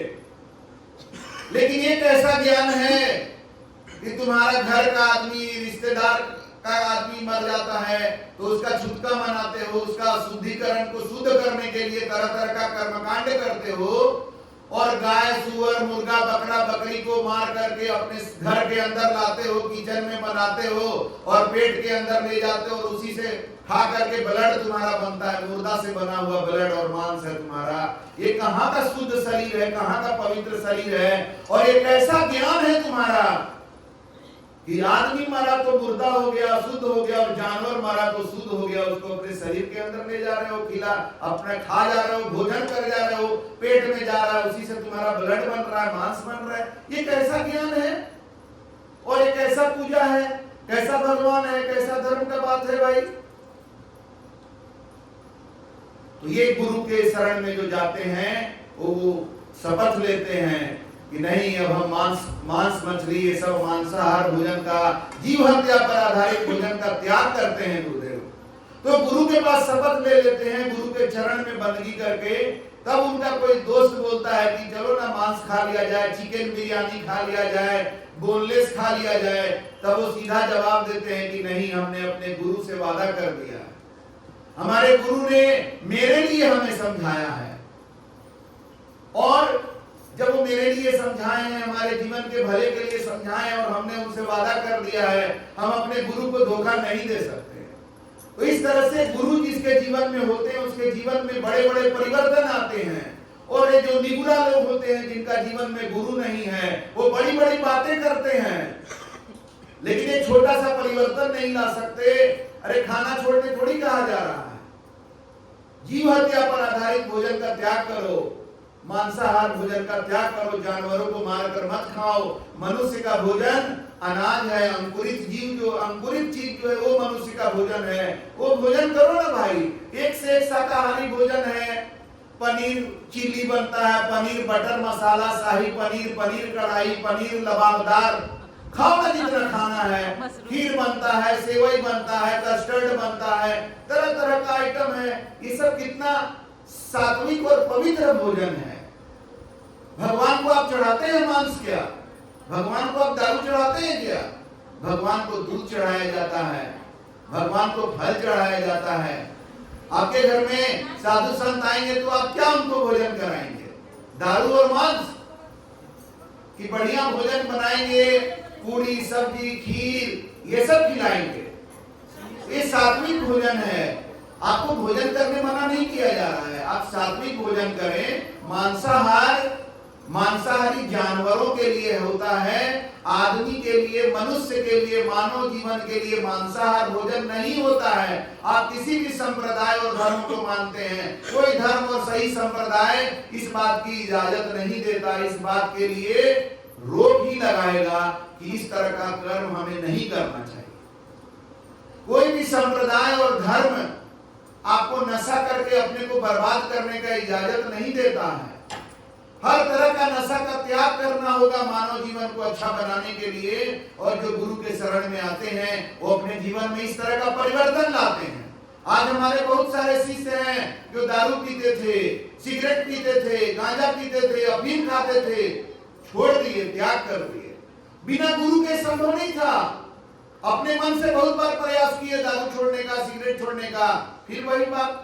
लेकिन एक ऐसा ज्ञान है कि तुम्हारा घर का आदमी, रिश्तेदार का आदमी मर जाता है तो उसका छुटका मनाते हो, उसका शुद्धिकरण को शुद्ध करने के लिए तरह तरह का कर्मकांड करते हो, और गाय सुअर मुर्गा बकरा बकरी को मार करके अपने घर के अंदर लाते हो, किचन में बनाते हो और पेट के अंदर ले जाते हो, और उसी से खा करके ब्लड तुम्हारा बनता है, मुर्दा से बना हुआ ब्लड और मांस है तुम्हारा। ये कहाँ का शुद्ध शरीर है, कहाँ का पवित्र शरीर है? और एक ऐसा ज्ञान है तुम्हारा कि आदमी मरा तो मुर्दा हो गया, शुद्ध हो गया, और जानवर मरा तो शुद्ध हो गया, उसको अपने शरीर के अंदर ले जा रहे हो, खिला अपना खा जा रहे हो, भोजन कर जा रहे हो, पेट में जा रहा है, उसी से तुम्हारा ब्लड बन रहा है, मांस बन रहा है। ये कैसा ज्ञान है और ये कैसा पूजा है, कैसा भगवान है, कैसा धर्म का बात है भाई? तो ये गुरु के शरण में जो जाते हैं वो शपथ लेते हैं कि नहीं, अब हम मांस मछली ये सब मांसाहार भोजन का, जीव हत्या पर आधारित भोजन का त्याग करते हैं गुरुदेव। तो गुरु के पास शपथ ले लेते हैं, गुरु के चरण में बंदगी करके। तब उनका कोई दोस्त बोलता है कि चलो ना मांस खा लिया जाए, चिकन बिरयानी खा लिया जाए, बोनलेस खा लिया जाए। तब वो सीधा जवाब देते हैं कि नहीं, हमने अपने गुरु से वादा कर दिया, हमारे गुरु ने मेरे लिए हमें समझाया है, और जब वो मेरे लिए समझाए हैं, हमारे जीवन के भले के लिए समझाए हैं, और हमने उनसे वादा कर दिया है, हम अपने गुरु को धोखा नहीं दे सकते। तो इस तरह से गुरु जिसके जीवन में होते हैं उसके जीवन में बड़े बड़े परिवर्तन आते हैं। और ये जो निगुरा लोग होते हैं जिनका जीवन में गुरु नहीं है, वो बड़ी बड़ी बातें करते हैं लेकिन एक छोटा सा परिवर्तन नहीं ला सकते। अरे खाना छोड़ने थोड़ी कहा जा रहा है, जीव हत्या पर आधारित भोजन का त्याग करो, मांसाहार भोजन का त्याग करो, जानवरों को मारकर मत खाओ। मनुष्य का भोजन अनाज है, अंकुरित जीव जो अंकुरित चीज जो है वो मनुष्य का भोजन है, वो भोजन करो ना भाई। एक से एक शाकाहारी भोजन है, पनीर चिल्ली बनता है, पनीर बटर मसाला शाही पनीर, पनीर कढ़ाई, पनीर लबाबदार, खाओ ना जितना खाना है। खीर बनता है, सेवई बनता है, कस्टर्ड बनता है, तरह तरह का आइटम है। ये सब कितना सात्विक और पवित्र भोजन है। भगवान को आप चढ़ाते हैं मांस क्या? भगवान को आप दारू चढ़ाते हैं क्या? भगवान को दूध चढ़ाया जाता है, भगवान को फल चढ़ाया जाता है। आपके घर में साधु संत आएंगे तो आप क्या उनको भोजन कराएंगे? दारू और मांस? कि बढ़िया भोजन बनाएंगे, पूरी सब्जी खीर ये सब खिलाएंगे। ये सात्विक भोजन है। आपको भोजन करने मना नहीं किया जा रहा है, आप सात्विक भोजन करें। मांसाहारी जानवरों के लिए होता है, आदमी के लिए, मनुष्य के लिए, मानव जीवन के लिए मांसाहार भोजन नहीं होता है। आप किसी भी संप्रदाय और धर्म को मानते हैं, कोई धर्म और सही संप्रदाय इस बात की इजाजत नहीं देता, इस बात के लिए रोक ही लगाएगा कि इस तरह का कर्म हमें नहीं करना चाहिए। कोई भी संप्रदाय और धर्म आपको नशा करके अपने को बर्बाद करने का इजाजत नहीं देता है। हर तरह का नशा का त्याग करना होगा मानव जीवन को अच्छा बनाने के लिए। और जो गुरु के शरण में आते हैं वो अपने जीवन में इस तरह का परिवर्तन लाते हैं। आज हमारे बहुत सारे शिष्य हैं जो दारू पीते थे, सिगरेट पीते थे, गांजा पीते थे, अफीम खाते थे, छोड़ दिए, त्याग कर दिए। बिना गुरु के संभव नहीं था। अपने मन से बहुत बार प्रयास किए दारू छोड़ने का, सिगरेट छोड़ने का, फिर वही बात,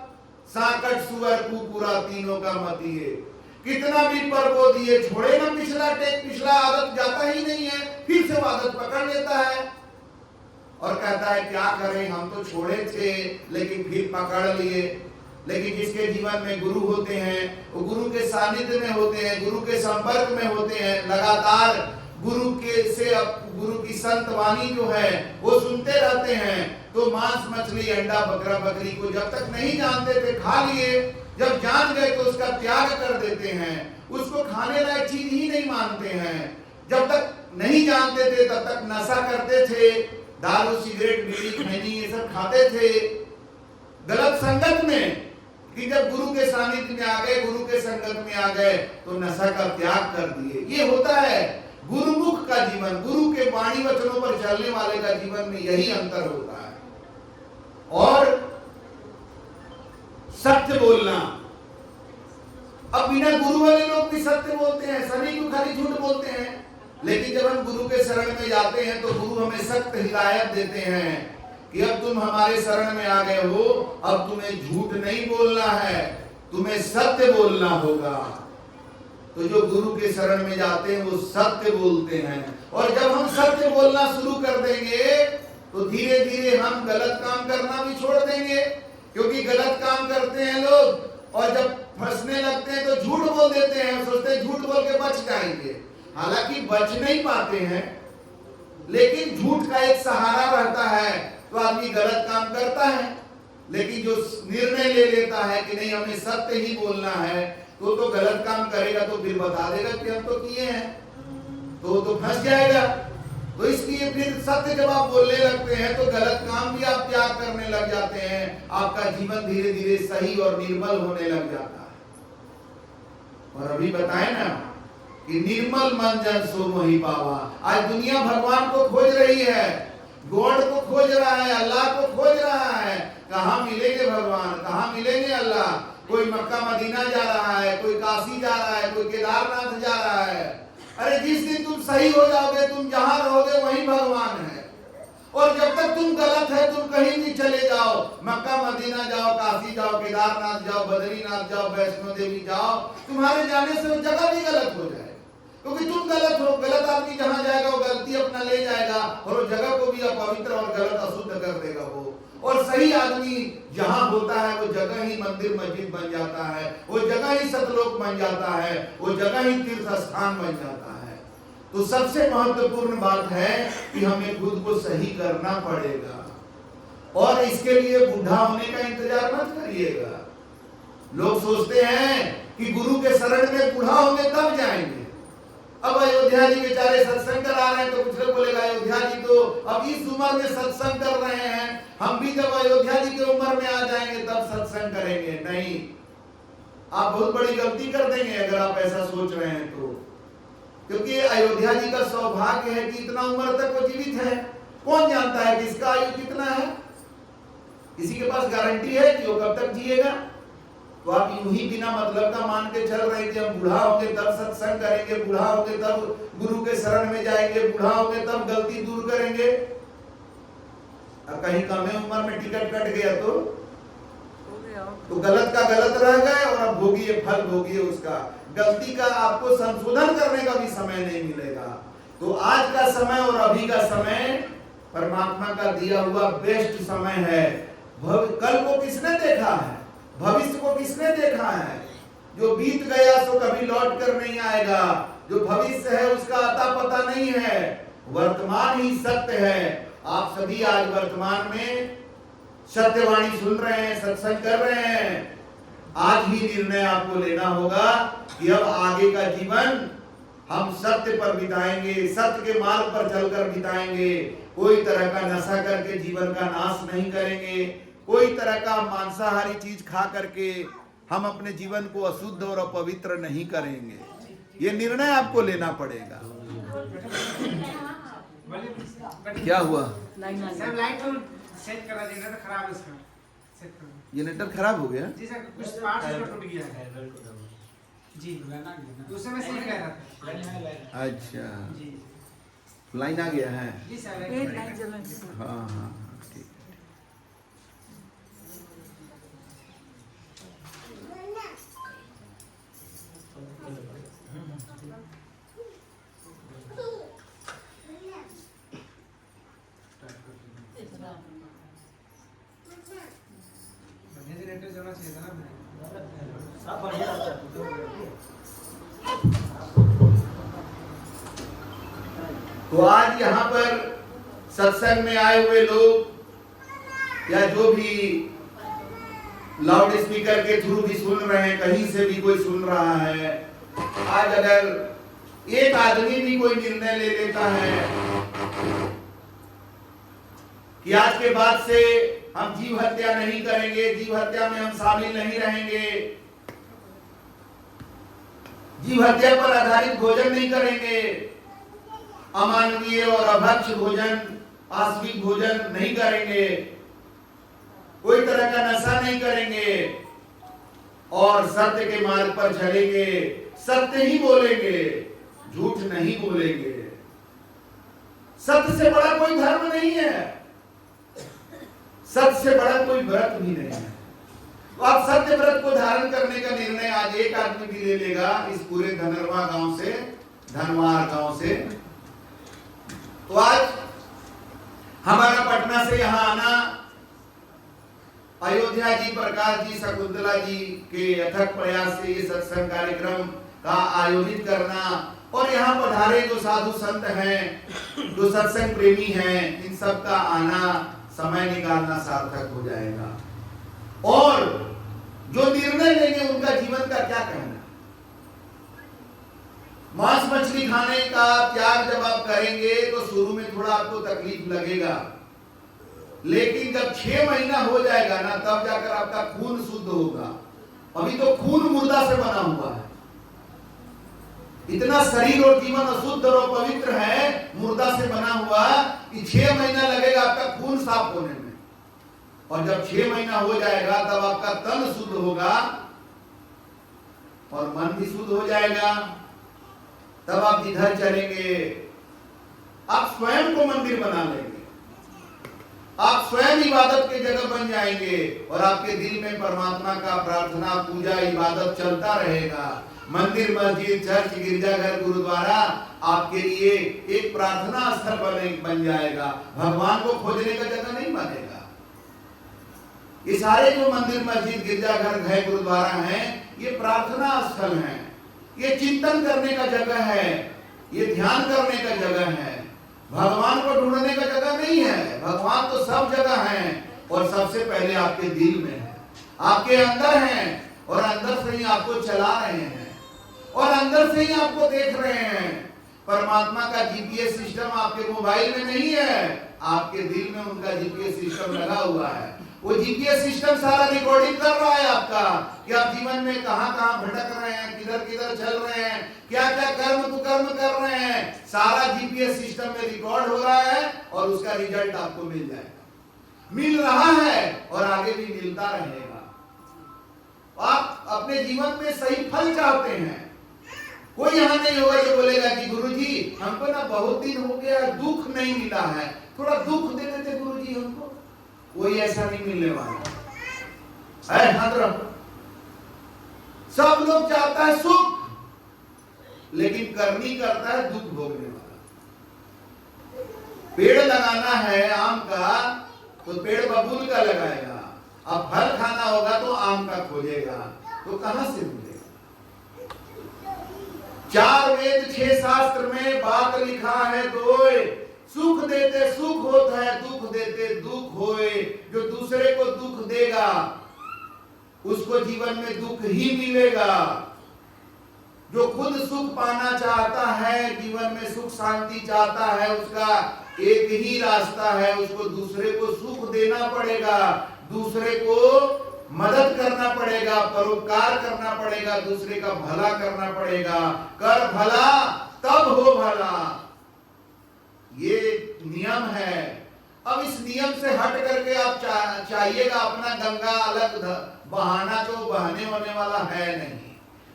साकट सुअर कुकुरा तीनों का मती है। कितना भी प्रबोध दिए, छोड़े ना पिछला टेक, पिछला आदत जाता ही नहीं है, फिर से वो आदत पकड़ लेता है और कहता है क्या करें, हम तो छोड़े थे लेकिन फिर पकड़ लिए। लेकिन जिसके जीवन में गुरु होते हैं, वो गुरु के सानिध्य में होते हैं, गुरु के संपर्क में होते हैं, लगातार गुरु की संत वाणी जो है वो सुनते रहते हैं, तो मांस मछली अंडा बकरा बकरी को जब तक नहीं जानते थे खा लिए, जब जान गए तो उसका त्याग कर देते हैं, उसको खाने लायक चीज ही नहीं मानते हैं। जब तक नहीं जानते थे तब तक नशा करते थे, दारू सिगरेट बीड़ी खैनी ये सब खाते थे गलत संगत में। कि जब गुरु के सानिध्य में आ गए, गुरु के संगत में आ गए तो नशा का त्याग कर दिए। ये होता है गुरुमुख का जीवन, गुरु के वाणी वचनों पर चलने वाले का जीवन में यही अंतर होता है। और सत्य बोलना, अब बिना गुरु वाले लोग भी सत्य बोलते हैं, सभी को खाली झूठ बोलते हैं। लेकिन जब हम गुरु के शरण में जाते हैं तो गुरु हमें सख्त हिदायत देते हैं कि अब तुम हमारे शरण में आ गए हो, अब तुम्हें झूठ नहीं बोलना है, तुम्हें सत्य बोलना होगा। तो जो गुरु के शरण में जाते हैं वो सत्य बोलते हैं। और जब हम सत्य बोलना शुरू कर देंगे तो धीरे धीरे हम गलत काम करना भी छोड़ देंगे, क्योंकि गलत काम करते हैं लोग और जब फंसने लगते हैं तो झूठ बोल देते हैं, सोचते हैं झूठ बोल के बच जाएंगे, हालांकि बच नहीं पाते हैं। लेकिन झूठ का एक सहारा रहता है तो आदमी गलत काम करता है। लेकिन जो निर्णय ले लेता है कि नहीं हमें सत्य ही बोलना है, तो गलत काम करेगा तो फिर बता देगा कि हम तो किए हैं, तो फंस जाएगा। तो इसलिए फिर सत्य जब आप बोलने लगते हैं तो गलत काम भी आप त्याग करने लग जाते हैं, आपका जीवन धीरे धीरे सही और निर्मल होने लग जाता है। और अभी बताए ना कि निर्मल मन जन सो मोहि पावा। आज दुनिया भगवान को खोज रही है, गॉड को खोज रहा है, अल्लाह को खोज रहा है। कहाँ मिलेंगे भगवान, कहाँ मिलेंगे अल्लाह? कोई मक्का मदीना जा रहा है, कोई काशी जा रहा है, कोई केदारनाथ जा रहा है। अरे जिस दिन तुम सही हो जाओगे, तुम जहां रहोगे वहीं भगवान है। और जब तक तुम गलत है, तुम कहीं भी चले जाओ, मक्का मदीना जाओ, काशी जाओ, केदारनाथ जाओ, बद्रीनाथ जाओ, वैष्णो देवी जाओ, तुम्हारे जाने से वो जगह भी गलत हो जाए, क्योंकि तुम गलत हो। गलत आदमी जहां जाएगा वो गलती अपना ले जाएगा और वो जगह को भी अपवित्र और गलत अशुद्ध कर देगा वो। और सही आदमी जहां होता है वो जगह ही मंदिर मस्जिद बन जाता है, वो जगह ही सतलोक बन जाता है, वो जगह ही तीर्थ स्थान बन जाता है। तो सबसे महत्वपूर्ण बात है कि हमें खुद को सही करना पड़ेगा। और इसके लिए बूढ़ा होने का इंतजार मत करिएगा। लोग सोचते हैं कि गुरु के शरण में बूढ़ा होंगे तब जाएंगे। अब अयोध्या जी बेचारे सत्संग करा रहे हैं तो कुछ लोग बोलेगा अयोध्या जी तो अब इस उम्र में सत्संग कर रहे हैं, हम भी जब अयोध्या जी की उम्र में आ जाएंगे तब सत्संग करेंगे। नहीं, आप बहुत बड़ी गलती कर देंगे अगर आप ऐसा सोच रहे हैं तो। क्योंकि अयोध्या जी का सौभाग्य है कि इतना उम्र तक वो जीवित है। कौन जानता है कि इसका आयु कितना है? किसी के पास गारंटी है कि वो कब तक जिएगा? तो आप यूं ही बिना मतलब का मान के चल रहे हैं कि हम बूढ़ा होंगे तब सत्संग करेंगे, बूढ़ा होंगे तब गुरु के शरण में जाएंगे, बूढ़ा होंगे तब गलती दूर करेंगे। अब कहीं कम उम्र में टिकट कट गया तो गलत का गलत रह गए और अब भोगिए, फल भोगिए उसका। गलती का आपको संशोधन करने का भी समय नहीं मिलेगा। तो आज का समय और अभी का समय परमात्मा का दिया हुआ बेस्ट समय है। कल को किसने देखा है? भविष्य को किसने देखा है? जो बीत गया सो कभी लौट कर नहीं आएगा। जो भविष्य है उसका अता पता नहीं है। वर्तमान ही सत्य है। आप सभी आज वर्तमान में सत्यवाणी सुन रहे हैं, सत्संग कर रहे हैं। आज ही निर्णय आपको लेना होगा कि अब आगे का जीवन हम सत्य पर बिताएंगे, सत्य के मार्ग पर चलकर बिताएंगे। कोई तरह का नशा करके जीवन का नाश नहीं करेंगे, कोई तरह का मांसाहारी चीज खा करके हम अपने जीवन को अशुद्ध और अपवित्र नहीं करेंगे। ये निर्णय आपको लेना पड़ेगा। क्या हुआ? लाइट सेट करा देगा तो खराब है इसका। जनरेटर खराब हो गया जी सर, कुछ पार्ट उसका टूट गया है जी। उस समय से ही कह रहा था। अच्छा, जी लाइन आ गया है। जी सर, हाँ हाँ हाँ, ठीक है। जनरेटर चलना चाहिए था ना। सब बढ़िया रहता है। तो आज यहाँ पर सत्संग में आए हुए लोग या जो भी लाउड स्पीकर के थ्रू भी सुन रहे हैं, कहीं से भी कोई सुन रहा है, आज अगर एक आदमी भी कोई निर्णय ले लेता है कि आज के बाद से हम जीव हत्या नहीं करेंगे, जीव हत्या में हम शामिल नहीं रहेंगे, जीव हत्या पर आधारित भोजन नहीं करेंगे, अमानवीय और अभक्ष भोजन, आश्विक भोजन नहीं करेंगे, कोई तरह का नशा नहीं करेंगे और सत्य के मार्ग पर चलेंगे, सत्य ही बोलेंगे, झूठ नहीं बोलेंगे। सत्य से बड़ा कोई धर्म नहीं है, सत्य से बड़ा कोई व्रत भी नहीं है। तो आप सत्य व्रत को धारण करने का निर्णय आज एक आदमी भी ले लेगा इस पूरे धनरवा गांव से, धनवार गांव से। तो आज हमारा पटना से यहाँ आना, अयोध्या जी, प्रकाश जी, शकुंतला जी के अथक प्रयास से ये सत्संग कार्यक्रम का आयोजित करना और यहाँ पधारे जो साधु संत हैं, जो सत्संग प्रेमी हैं, इन सब का आना, समय निकालना सार्थक हो जाएगा। और जो निर्णय लेंगे उनका जीवन का क्या कहना। मांस मछली खाने का त्याग जब आप करेंगे तो शुरू में थोड़ा आपको तकलीफ लगेगा, लेकिन जब 6 महीना हो जाएगा ना, तब जाकर आपका खून शुद्ध होगा। अभी तो खून मुर्दा से बना हुआ है, इतना शरीर और जीवन अशुद्ध और पवित्र है, मुर्दा से बना हुआ, कि 6 महीना लगेगा आपका खून साफ होने में। और जब 6 महीना हो जाएगा तब आपका तन शुद्ध होगा और मन भी शुद्ध हो जाएगा। तब आप जिधर चलेंगे आप स्वयं को मंदिर बना लेंगे, आप स्वयं इबादत के जगह बन जाएंगे और आपके दिल में परमात्मा का प्रार्थना, पूजा, इबादत चलता रहेगा। मंदिर, मस्जिद, चर्च, गिरजाघर, गुरुद्वारा आपके लिए एक प्रार्थना स्थल बन जाएगा, भगवान को खोजने का जगह नहीं बनेगा। ये सारे जो मंदिर, मस्जिद, गिरजाघर है, गुरुद्वारा हैं, ये प्रार्थना स्थल हैं, ये चिंतन करने का जगह है, ये ध्यान करने का जगह है, भगवान को ढूंढने का जगह नहीं है। भगवान तो सब जगह है और सबसे पहले आपके दिल में है, आपके अंदर है और अंदर से ही आपको चला रहे हैं और अंदर से ही आपको देख रहे हैं। परमात्मा का जीपीएस सिस्टम आपके मोबाइल में नहीं है, आपके दिल में उनका जीपीएस सिस्टम लगा हुआ है। वो जीपीएस सिस्टम सारा रिकॉर्डिंग कर रहा है आपका कि आप जीवन में कहां कहां भटक रहे हैं, किधर किधर चल रहे हैं, क्या क्या कर्म कुकर्म कर रहे हैं, सारा जीपीएस सिस्टम में रिकॉर्ड हो रहा है और उसका रिजल्ट आपको मिल जाएगा, मिल रहा है और आगे भी मिलता रहेगा। आप अपने जीवन में सही फल चाहते हैं, कोई यहाँ नहीं होगा ये बोलेगा कि गुरुजी हमको ना बहुत दिन हो गया दुख नहीं मिला है, थोड़ा दुख दे देते गुरुजी हमको। कोई ऐसा नहीं मिलने वाला है। सब लोग चाहता है सुख, लेकिन करनी करता है दुख भोगने वाला। पेड़ लगाना है आम का तो पेड़ बबूल का लगाएगा, अब फल खाना होगा तो आम का खोजेगा, तो कहां से मिलेगा। 4 वेद 6 शास्त्र में बात लिखा है दोए, सुख देते सुख होता है, दुख देते दुख होए। जो दूसरे को दुख देगा उसको जीवन में दुख ही मिलेगा। जो खुद सुख पाना चाहता है, जीवन में सुख शांति चाहता है, उसका एक ही रास्ता है, उसको दूसरे को सुख देना पड़ेगा, दूसरे को मदद करना पड़ेगा, परोपकार करना पड़ेगा, दूसरे का भला करना पड़ेगा। कर भला तब हो भला, ये नियम है। अब इस नियम से हट करके आप चाहिएगा अपना गंगा अलग बहाना, तो बहाने होने वाला है नहीं।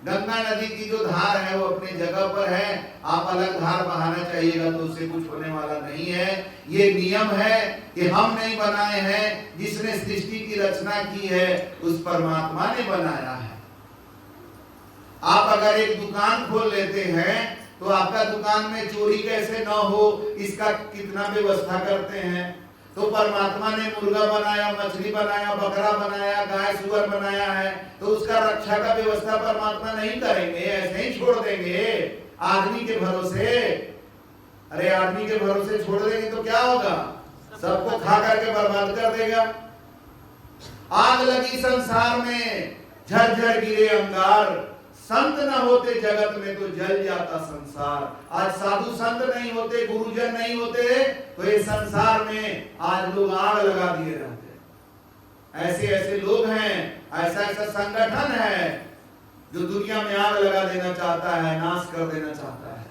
गंगा नदी की जो धार है वो अपनी जगह पर है, आप अलग धार बहाना चाहिएगा तो उससे कुछ होने वाला नहीं है। ये नियम है कि हम नहीं बनाए हैं, जिसने सृष्टि की रचना की है उस परमात्मा ने बनाया है। आप अगर एक दुकान खोल लेते हैं तो आपका दुकान में चोरी कैसे न हो इसका कितना व्यवस्था करते हैं। तो परमात्मा ने मुर्गा बनाया, मछली बनाया, बकरा बनाया, गाय सुअर बनाया है, तो उसका रक्षा का व्यवस्था परमात्मा नहीं करेंगे, ऐसे ही छोड़ देंगे आदमी के भरोसे। अरे आदमी के भरोसे छोड़ देंगे तो क्या होगा, सबको खा करके बर्बाद कर देगा। आग लगी संसार में, झरझर गिरे अंगार, संत न होते जगत में तो जल जाता संसार। आज साधु संत नहीं होते, गुरुजन नहीं होते तो ये संसार में आज लोग आग लगा दिए रहते। ऐसे ऐसे लोग हैं, ऐसा ऐसा संगठन है जो दुनिया में आग लगा देना चाहता है, नाश कर देना चाहता है।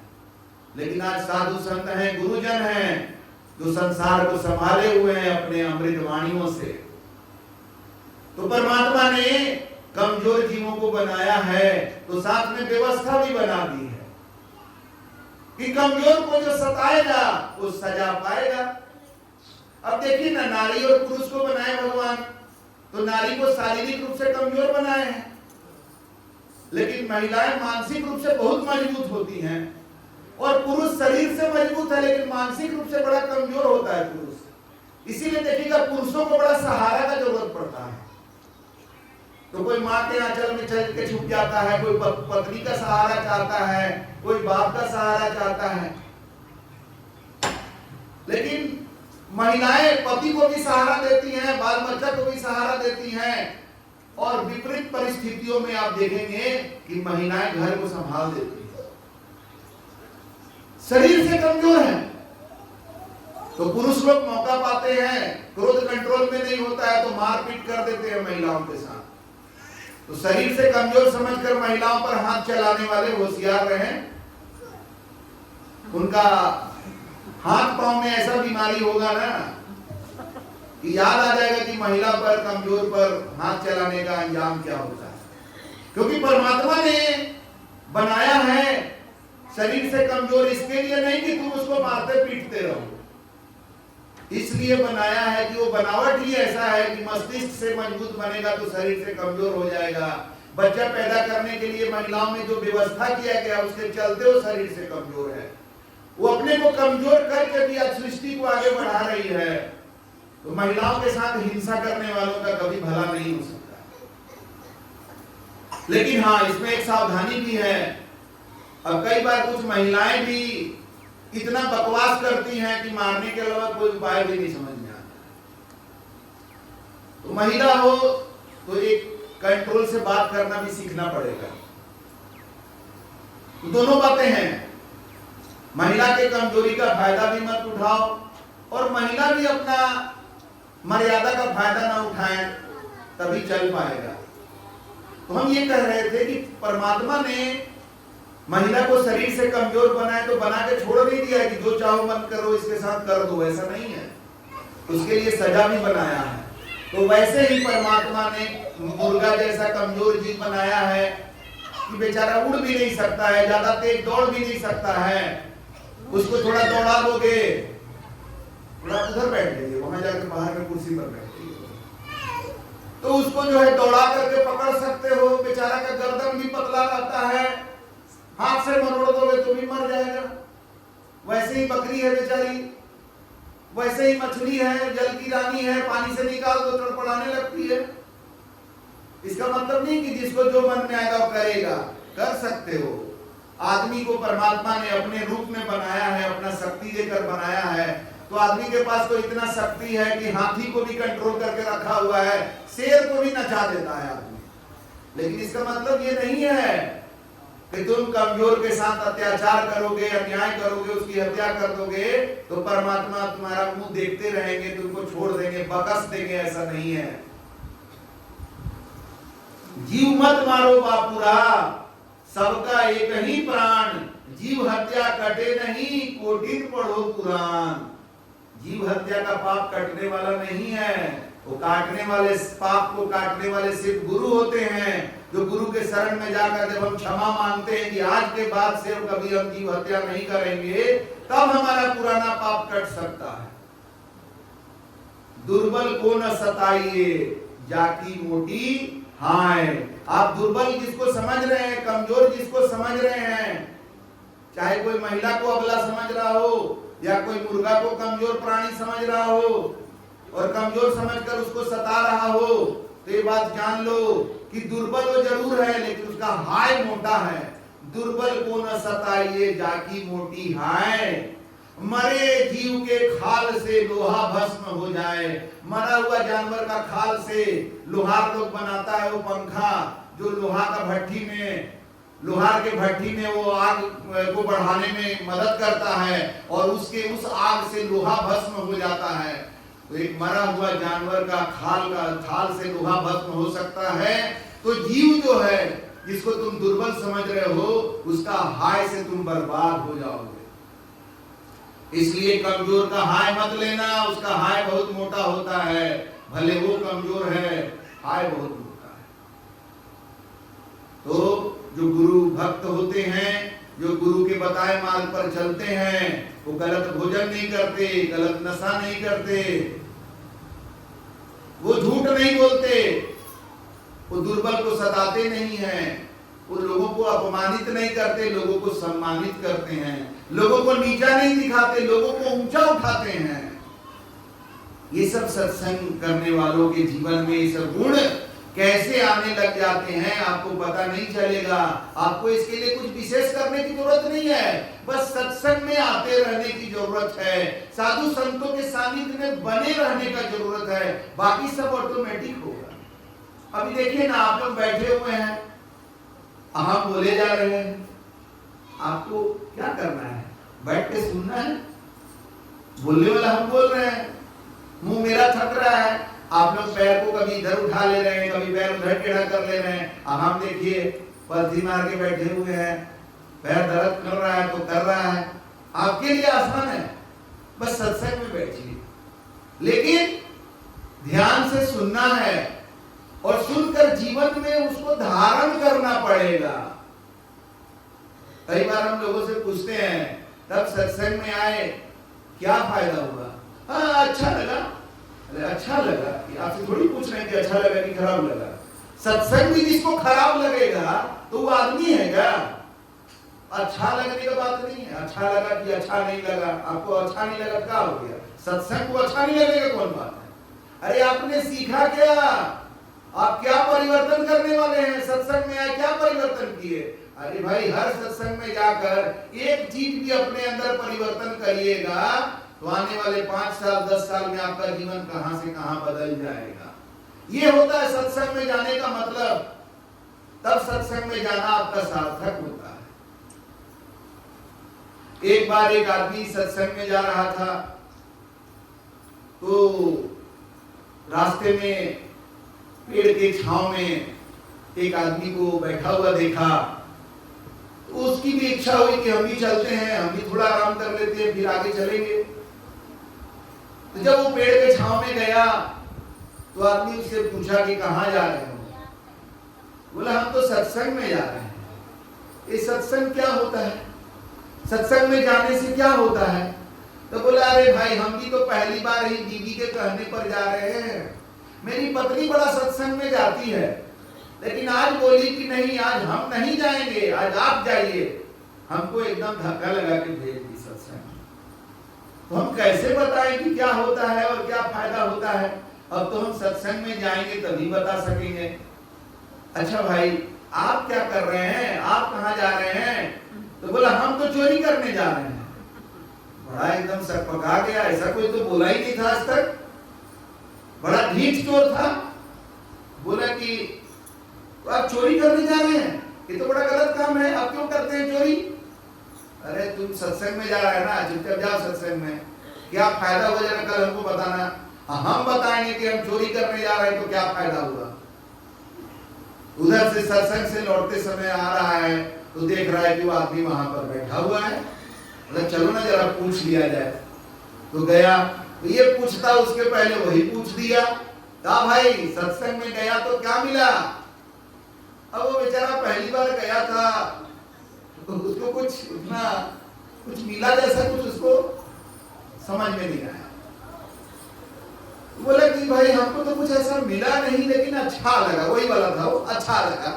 लेकिन आज साधु संत हैं, गुरुजन हैं जो संसार को संभाले हुए हैं अपने अमृत वाणियों से। तो परमात्मा ने कमजोर जीवों को बनाया है तो साथ में व्यवस्था भी बना दी है कि कमजोर को जो सताएगा वो सजा पाएगा। अब देखिए ना, नारी और पुरुष को बनाए भगवान, तो नारी को शारीरिक रूप से कमजोर बनाए हैं, लेकिन महिलाएं मानसिक रूप से बहुत मजबूत होती हैं, और पुरुष शरीर से मजबूत है लेकिन मानसिक रूप से बड़ा कमजोर होता है पुरुष। इसीलिए देखिएगा पुरुषों को बड़ा सहारा का जरूरत पड़ता है। तो कोई माँ के आंचल में चल के छुप जाता है, कोई पत्नी का सहारा चाहता है, कोई बाप का सहारा चाहता है, लेकिन महिलाएं पति को भी सहारा देती हैं, बाल बच्चा को भी सहारा देती हैं, और विपरीत परिस्थितियों में आप देखेंगे कि महिलाएं घर को संभाल देती हैं। शरीर से कमजोर हैं तो पुरुष लोग मौका पाते हैं, क्रोध कंट्रोल में नहीं होता है तो मारपीट कर देते हैं महिलाओं के साथ। तो शरीर से कमजोर समझकर महिलाओं पर हाथ चलाने वाले होशियार रहें। उनका हाथ पांव में ऐसा बीमारी होगा ना कि याद आ जाएगा कि महिला पर, कमजोर पर हाथ चलाने का अंजाम क्या होता है। क्योंकि परमात्मा ने बनाया है शरीर से कमजोर इसके लिए नहीं कि तुम उसको मारते पीटते रहो, इसलिए बनाया है कि वो बनावट ही ऐसा है कि मस्तिष्क से मजबूत बनेगा तो शरीर से कमजोर हो जाएगा। बच्चा पैदा करने के लिए महिलाओं में जो व्यवस्था किया गया उसके चलते वो शरीर से कमजोर है। वो अपने को कमजोर करके भी आज सृष्टि को आगे बढ़ा रही है। तो महिलाओं के साथ हिंसा करने वालों का कभी भला नहीं हो सकता। लेकिन हाँ, इसमें एक सावधानी भी है। अब कई बार कुछ महिलाएं भी इतना बकवास करती हैं कि मारने के अलावा कोई उपाय भी नहीं समझ में आता। तो महिला हो तो एक कंट्रोल से बात करना भी सीखना पड़ेगा। तो दोनों बातें हैं, महिला के कमजोरी का फायदा भी मत उठाओ और महिला भी अपना मर्यादा का फायदा ना उठाएं, तभी चल पाएगा। तो हम ये कह रहे थे कि परमात्मा ने महिला को शरीर से कमजोर बनाए तो बना के छोड़ नहीं दिया कि जो चाहो मत करो, इसके साथ कर दो, ऐसा नहीं है। उसके लिए सजा भी बनाया है। तो वैसे ही परमात्मा ने मुर्गा जैसा कमजोर जीव बनाया है कि बेचारा उड़ भी नहीं सकता है, ज्यादा तेज दौड़ भी नहीं सकता है। उसको थोड़ा दौड़ा दोगे, थोड़ा उधर बैठ जाइए, वहां जाकर बाहर में कुर्सी पर बैठ जाइए, तो उसको जो है दौड़ा करके पकड़ सकते हो। बेचारा का गर्दन भी पतला रहता है, हाथ से मरोड़ दोगे तो भी मर जाएगा। वैसे ही बकरी है बेचारी, वैसे ही मछली है, जल की रानी है, पानी से निकाल दो तड़पड़ाने लगती है। इसका मतलब नहीं कि जिसको जो मन में आएगा वो करेगा, कर सकते हो। आदमी को परमात्मा ने अपने रूप में बनाया है, अपना शक्ति देकर बनाया है। तो आदमी के पास तो इतना शक्ति है कि हाथी को भी कंट्रोल करके रखा हुआ है, शेर को भी नचा देता है आदमी। लेकिन इसका मतलब ये नहीं है कि तुम कमजोर के साथ अत्याचार करोगे, अन्याय करोगे, उसकी हत्या कर दोगे तो परमात्मा तुम्हारा मुंह देखते रहेंगे, तुमको छोड़ देंगे, बकस देंगे, ऐसा नहीं है। जीव मत मारो बापुरा, सबका एक ही प्राण, जीव हत्या कटे नहीं, कोटिन पढ़ो पुराण। जीव हत्या का पाप कटने वाला नहीं है, वो काटने वाले, पाप को काटने वाले सिर्फ गुरु होते हैं, जो गुरु के शरण में जाकर जब हम क्षमा मांगते हैं कि आज के बाद से कभी हम जीव हत्या नहीं करेंगे, तब हमारा पुराना पाप कट सकता है। दुर्बल को न सताइए, जाकी मोटी हाय। आप दुर्बल जिसको समझ रहे हैं, कमजोर जिसको समझ रहे हैं, चाहे कोई महिला को अबला समझ रहा हो या कोई मुर्गा को कमजोर प्राणी समझ रहा हो और कमजोर समझकर उसको सता रहा हो, तो ये बात जान लो कि दुर्बल वो जरूर है, लेकिन उसका हाय मोटा है। दुर्बल को न सताइए, जाकी मोटी हाय। मरे जीव के खाल से लोहा भस्म हो जाए। मरा हुआ जानवर का खाल से लोहार लोग बनाता है वो पंखा, जो लोहा का भट्टी में, लोहार के भट्टी में वो आग को बढ़ाने में मदद करता है और उसके उस आग से लोहा भस्म हो जाता है। तो एक मरा हुआ जानवर का खाल से लोहा भस्म हो सकता है, तो जीव जो है जिसको तुम दुर्बल समझ रहे हो, उसका हाय से तुम बर्बाद हो जाओगे। इसलिए कमजोर का हाय मत लेना, उसका हाय बहुत मोटा होता है, भले वो कमजोर है, हाय बहुत मोटा है। तो जो गुरु भक्त होते हैं, जो गुरु के बताए मार्ग पर चलते हैं, वो गलत भोजन नहीं करते, गलत नशा नहीं करते, वो झूठ नहीं बोलते, वो दुर्बल को सताते नहीं हैं, वो लोगों को अपमानित नहीं करते, लोगों को सम्मानित करते हैं, लोगों को नीचा नहीं दिखाते, लोगों को ऊंचा उठाते हैं। ये सब सत्संग करने वालों के जीवन में ये सब गुण कैसे आने लग जाते हैं आपको पता नहीं चलेगा। आपको इसके लिए कुछ विशेष करने की जरूरत नहीं है, बस सत्संग में आते रहने की जरूरत है, साधु संतों के सानिध्य में बने रहने का जरूरत है, बाकी सब ऑटोमेटिक होगा। अभी देखिए ना, आप लोग बैठे हुए हैं, हम बोले जा रहे हैं, आपको क्या करना है? बैठ के सुनना है। बोलने वाला हम बोल रहे हैं, मुंह मेरा थक रहा है, आप लोग पैर को कभी इधर उठा ले रहे हैं, कभी पैर उधर टेढ़ा कर ले रहे हैं। अब हम देखिए पलथी मार के बैठे हुए हैं, पैर दर्द कर रहा है तो कर रहा है, आपके लिए आसान है, बस सत्संग में बैठिए, लेकिन ध्यान से सुनना है और सुनकर जीवन में उसको धारण करना पड़ेगा। कई बार हम लोगों से पूछते हैं, तब सत्संग में आए क्या फायदा हुआ? हाँ अच्छा लगा। अरे अच्छा लगा, आपसे थोड़ी पूछ रहे हैं कि अच्छा लगा कि खराब लगा। सत्संग भी जिसको खराब लगेगा तो वो आदमी है क्या? अच्छा लगने का बात नहीं है, अच्छा लगा कि अच्छा नहीं लगा, आपको अच्छा नहीं लगा क्या हो गया? सत्संग को अच्छा नहीं लगेगा कौन बात है? अरे आपने सीखा क्या? आप क्या परिवर्तन करने वाले हैं? सत्संग में आए क्या परिवर्तन किए? अरे भाई, हर सत्संग में जाकर एक चीज भी अपने अंदर परिवर्तन करिएगा तो आने वाले 5 साल 10 साल में आपका जीवन कहां से कहां बदल जाएगा। ये होता है सत्संग में जाने का मतलब, तब सत्संग में जाना आपका सार्थक होता है। एक बार एक आदमी सत्संग में जा रहा था, तो रास्ते में पेड़ के छांव में एक आदमी को बैठा हुआ देखा, तो उसकी भी इच्छा हुई कि हम भी चलते हैं, हम भी थोड़ा आराम कर लेते हैं, फिर आगे चलेंगे। तो जब वो पेड़ के छांव में गया तो आदमी उससे पूछा कि कहां जा रहे हो? बोला हम तो सत्संग में जा रहे हैं। ये सत्संग क्या होता है? सत्संग में जाने से क्या होता है? तो बोला अरे भाई, हम भी तो पहली बार ही बीवी के कहने पर जा रहे हैं, मेरी पत्नी बड़ा सत्संग में जाती है, लेकिन आज बोली कि नहीं, आज हम नहीं जाएंगे, आज आप जाइए। हमको एकदम धक्का लगा के भेज दी सत्संग। तो हम कैसे बताएं कि क्या होता है और क्या फायदा होता है? अब तो हम सत्संग में जाएंगे तभी बता सकेंगे। अच्छा भाई, आप क्या कर रहे हैं? आप कहाँ जा रहे हैं? तो बोला हम तो चोरी करने जा रहे हैं। बड़ा एकदम सकपका गया, ऐसा कोई तो बोला ही नहीं था आज तक, बड़ा ढीठ चोर था। बोला कि तो आप चोरी करने जा रहे हैं, ये तो बड़ा गलत काम है, आप क्यों करते हैं चोरी? अरे तुम सत्संग में जा रहे हैं ना, चुपचाप जाओ सत्संग में, क्या फायदा हुआ जरा कल हमको बताना। हम बताएंगे कि हम चोरी करने जा रहे हैं तो क्या फायदा हुआ। उधर से सत्संग से लौटते समय आ रहा है तो देख रहा है कि वो आदमी वहां पर बैठा हुआ है, मतलब चलो ना जरा पूछ लिया जाए। तो गया, तो ये पूछता उसके पहले वही पूछ दिया, कहा भाई सत्संग में गया तो क्या मिला? अब वो बेचारा पहली बार गया था तो उसको कुछ उतना कुछ मिला जैसा कुछ उसको समझ में नहीं आया। बोला कि भाई हमको तो कुछ ऐसा मिला नहीं लेकिन अच्छा लगा, वही वाला था वो, अच्छा लगा।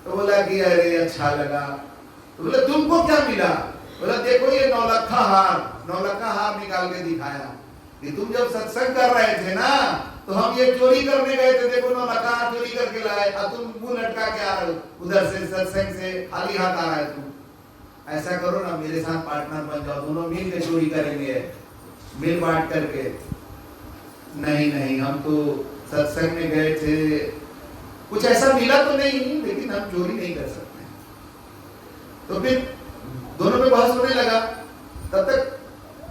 तो बोला कि अरे अच्छा लगा। तो बोला तुमको क्या मिला? बोला देखो ये 9 लखा हार निकाल के दिखाया कि तुम जब सत्संग कर रहे थे ना तो हम ये चोरी करने गए थे, देखो 9 लखा हार चोरी करके लाए, अब तुम मुंह लटका के आ रहे हो उधर से सत्संग से, खाली हाथ आ रहा है तुम। ऐसा करो ना मेरे साथ पार्टनर बन जाओ, दोनों मिल के चोरी करेंगे, मिल बांट करके। नहीं हम तो सत्संग में गए थे, कुछ ऐसा मिला तो नहीं लेकिन हम चोरी नहीं कर सकते। तो फिर दोनों में बहस होने लगा। तब तक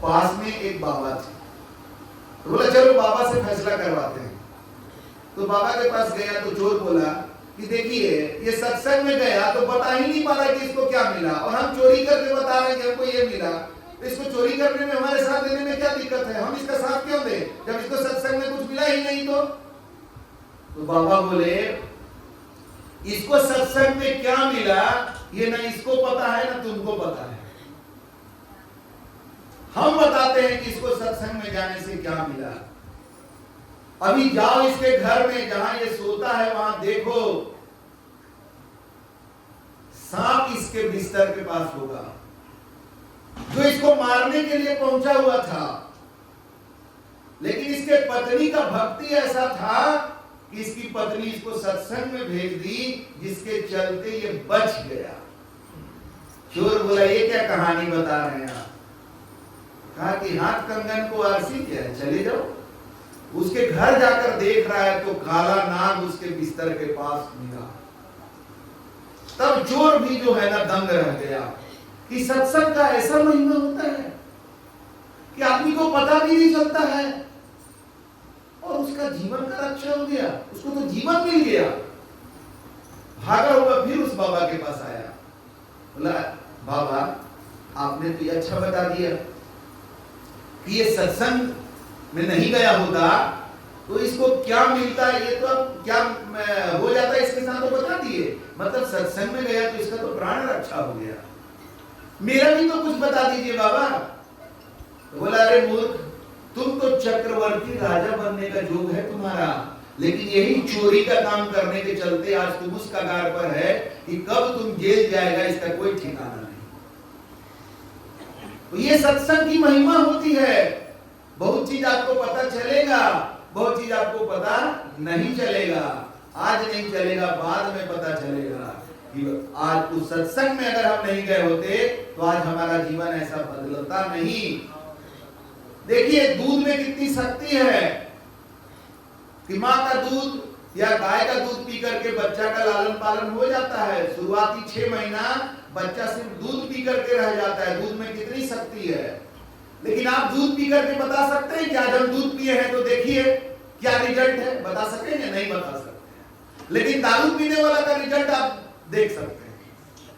पास में एक बाबा थे, तो बोला चलो बाबा से फैसला करवाते हैं। तो बाबा के पास गया तो चोर बोला कि देखिए ये सत्संग में गया तो बता ही नहीं पा रहा कि इसको क्या मिला, और हम चोरी करके बता रहे हैं कि हमको ये मिला। तो इसको चोरी करने में हमारे साथ देने में क्या दिक्कत है? हम इसका साथ क्यों दें जब इसको सत्संग में कुछ मिला ही नहीं? तो बाबा बोले इसको सत्संग में क्या मिला ये ना इसको पता है ना तुमको पता है, हम बताते हैं कि इसको सत्संग में जाने से क्या मिला। अभी जाओ इसके घर में जहां ये सोता है वहां देखो सांप इसके बिस्तर के पास होगा, जो इसको मारने के लिए पहुंचा हुआ था। लेकिन इसके पत्नी का भक्ति ऐसा था कि इसकी पत्नी इसको सत्संग में भेज दी, जिसके चलते ये बच गया। चोर बोला ये क्या कहानी बता रहे हैं आप? कहा कि हाथ कंगन को आरसी क्या है, चले जाओ। उसके घर जाकर देख रहा है तो काला नाग उसके बिस्तर के पास मिला। तब चोर भी जो है ना दंग रह गया कि सत्संग का ऐसा महिमा होता है कि आदमी को पता भी नहीं चलता है और उसका जीवन का रक्षा हो गया, उसको तो जीवन मिल गया। भागा हुआ फिर उस बाबा के पास आया, बोला बाबा आपने तो ये अच्छा बता दिया कि ये सत्संग में नहीं गया होता तो इसको क्या मिलता है, ये तो अब क्या हो जाता है इसके साथ, तो बता दिए। मतलब सत्संग में गया तो इसका तो प्राण रक्षा हो गया, मेरा भी तो कुछ बता दीजिए बाबा। तो बोला अरे मूर्ख, तुम तो चक्रवर्ती राजा बनने का योग है तुम्हारा, लेकिन यही चोरी का काम करने के चलते आज तुम उस कगार पर है कि कब तुम जेल जाएगा इसका कोई ठिकाना नहीं। तो ये सत्संग की महिमा होती है। बहुत चीज आपको पता चलेगा, बहुत चीज आपको पता नहीं चलेगा। आज नहीं चलेगा, बाद में पता चलेगा कि आज उस सत्संग में अगर हम नहीं गए होते तो आज हमारा जीवन ऐसा बदलता नहीं। देखिए दूध में कितनी शक्ति है कि माँ का दूध या गाय का दूध पी करके बच्चा का लालन पालन हो जाता है। शुरुआती 6 महीना बच्चा सिर्फ दूध पी करके रह जाता है, दूध में कितनी शक्ति है। लेकिन आप दूध पी करके बता सकते हैं कि आज हम दूध पिए हैं तो देखिए क्या रिजल्ट है, बता सकेंगे? नहीं बता सकते। लेकिन दारू पीने वाला का रिजल्ट आप देख सकते हैं,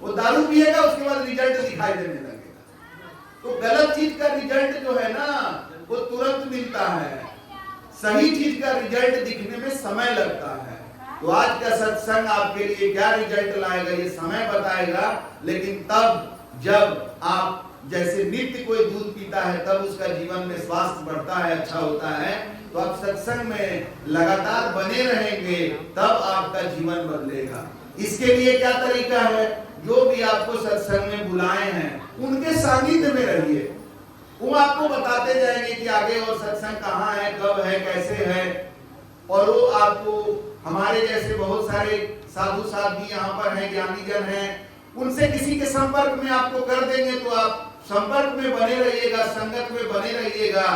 वो दारू पिएगा उसके बाद रिजल्ट दिखाई देने लगेगा। तो गलत चीज का रिजल्ट जो है ना वो तुरंत मिलता है, सही चीज का रिजल्ट दिखने में समय लगता है। तो आज का सत्संग आपके लिए क्या रिजल्ट लाएगा ये समय बताएगा। लेकिन तब जब आप जैसे नित्य कोई दूध पीता है तब उसका जीवन में स्वास्थ्य बढ़ता है, अच्छा होता है, तो आप सत्संग में लगातार बने रहेंगे तब आपका जीवन बदलेगा। इसके लिए क्या तरीका है? जो भी आपको सत्संग में बुलाए हैं उनके सानिध्य में रहिए, वो आपको बताते जाएंगे कि आगे और सत्संग कहाँ है, कब है, कैसे है। और वो आपको, हमारे जैसे बहुत सारे साधु साध भी यहाँ पर हैं, ज्ञानी जन हैं, उनसे किसी के संपर्क में आपको कर देंगे तो आप संपर्क में बने रहिएगा, संगत में बने रहिएगा,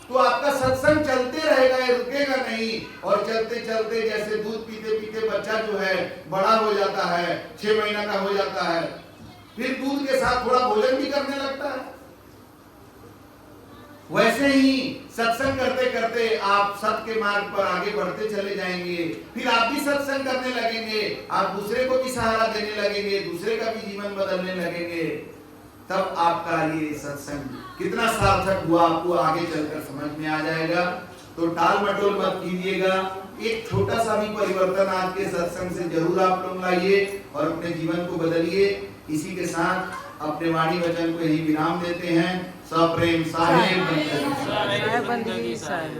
तो आपका सत्संग चलते रहेगा, ये रुकेगा नहीं। और चलते चलते जैसे दूध पीते पीते बच्चा जो है बड़ा हो जाता है, 6 महीना का हो जाता है, फिर दूध के साथ थोड़ा भोजन भी करने लगता है, वैसे ही सत्संग करते करते आप सत्य के मार्ग पर आगे बढ़ते चले जाएंगे। फिर आप भी सत्संग करने लगेंगे, आप दूसरे को भी सहारा देने लगेंगे, दूसरे का भी जीवन बदलने लगेंगे। तब आपका ये सत्संग कितना सार्थक हुआ आपको आगे चलकर समझ में आ जाएगा। तो टाल मटोल मत कीजिएगा, एक छोटा सा भी परिवर्तन आज के सत्संग से जरूर आप लोग लाइए और अपने जीवन को बदलिए। इसी के साथ अपने वाणी वचन को यही विराम देते हैं। सप्रेम साहेब बंदगी साहेब।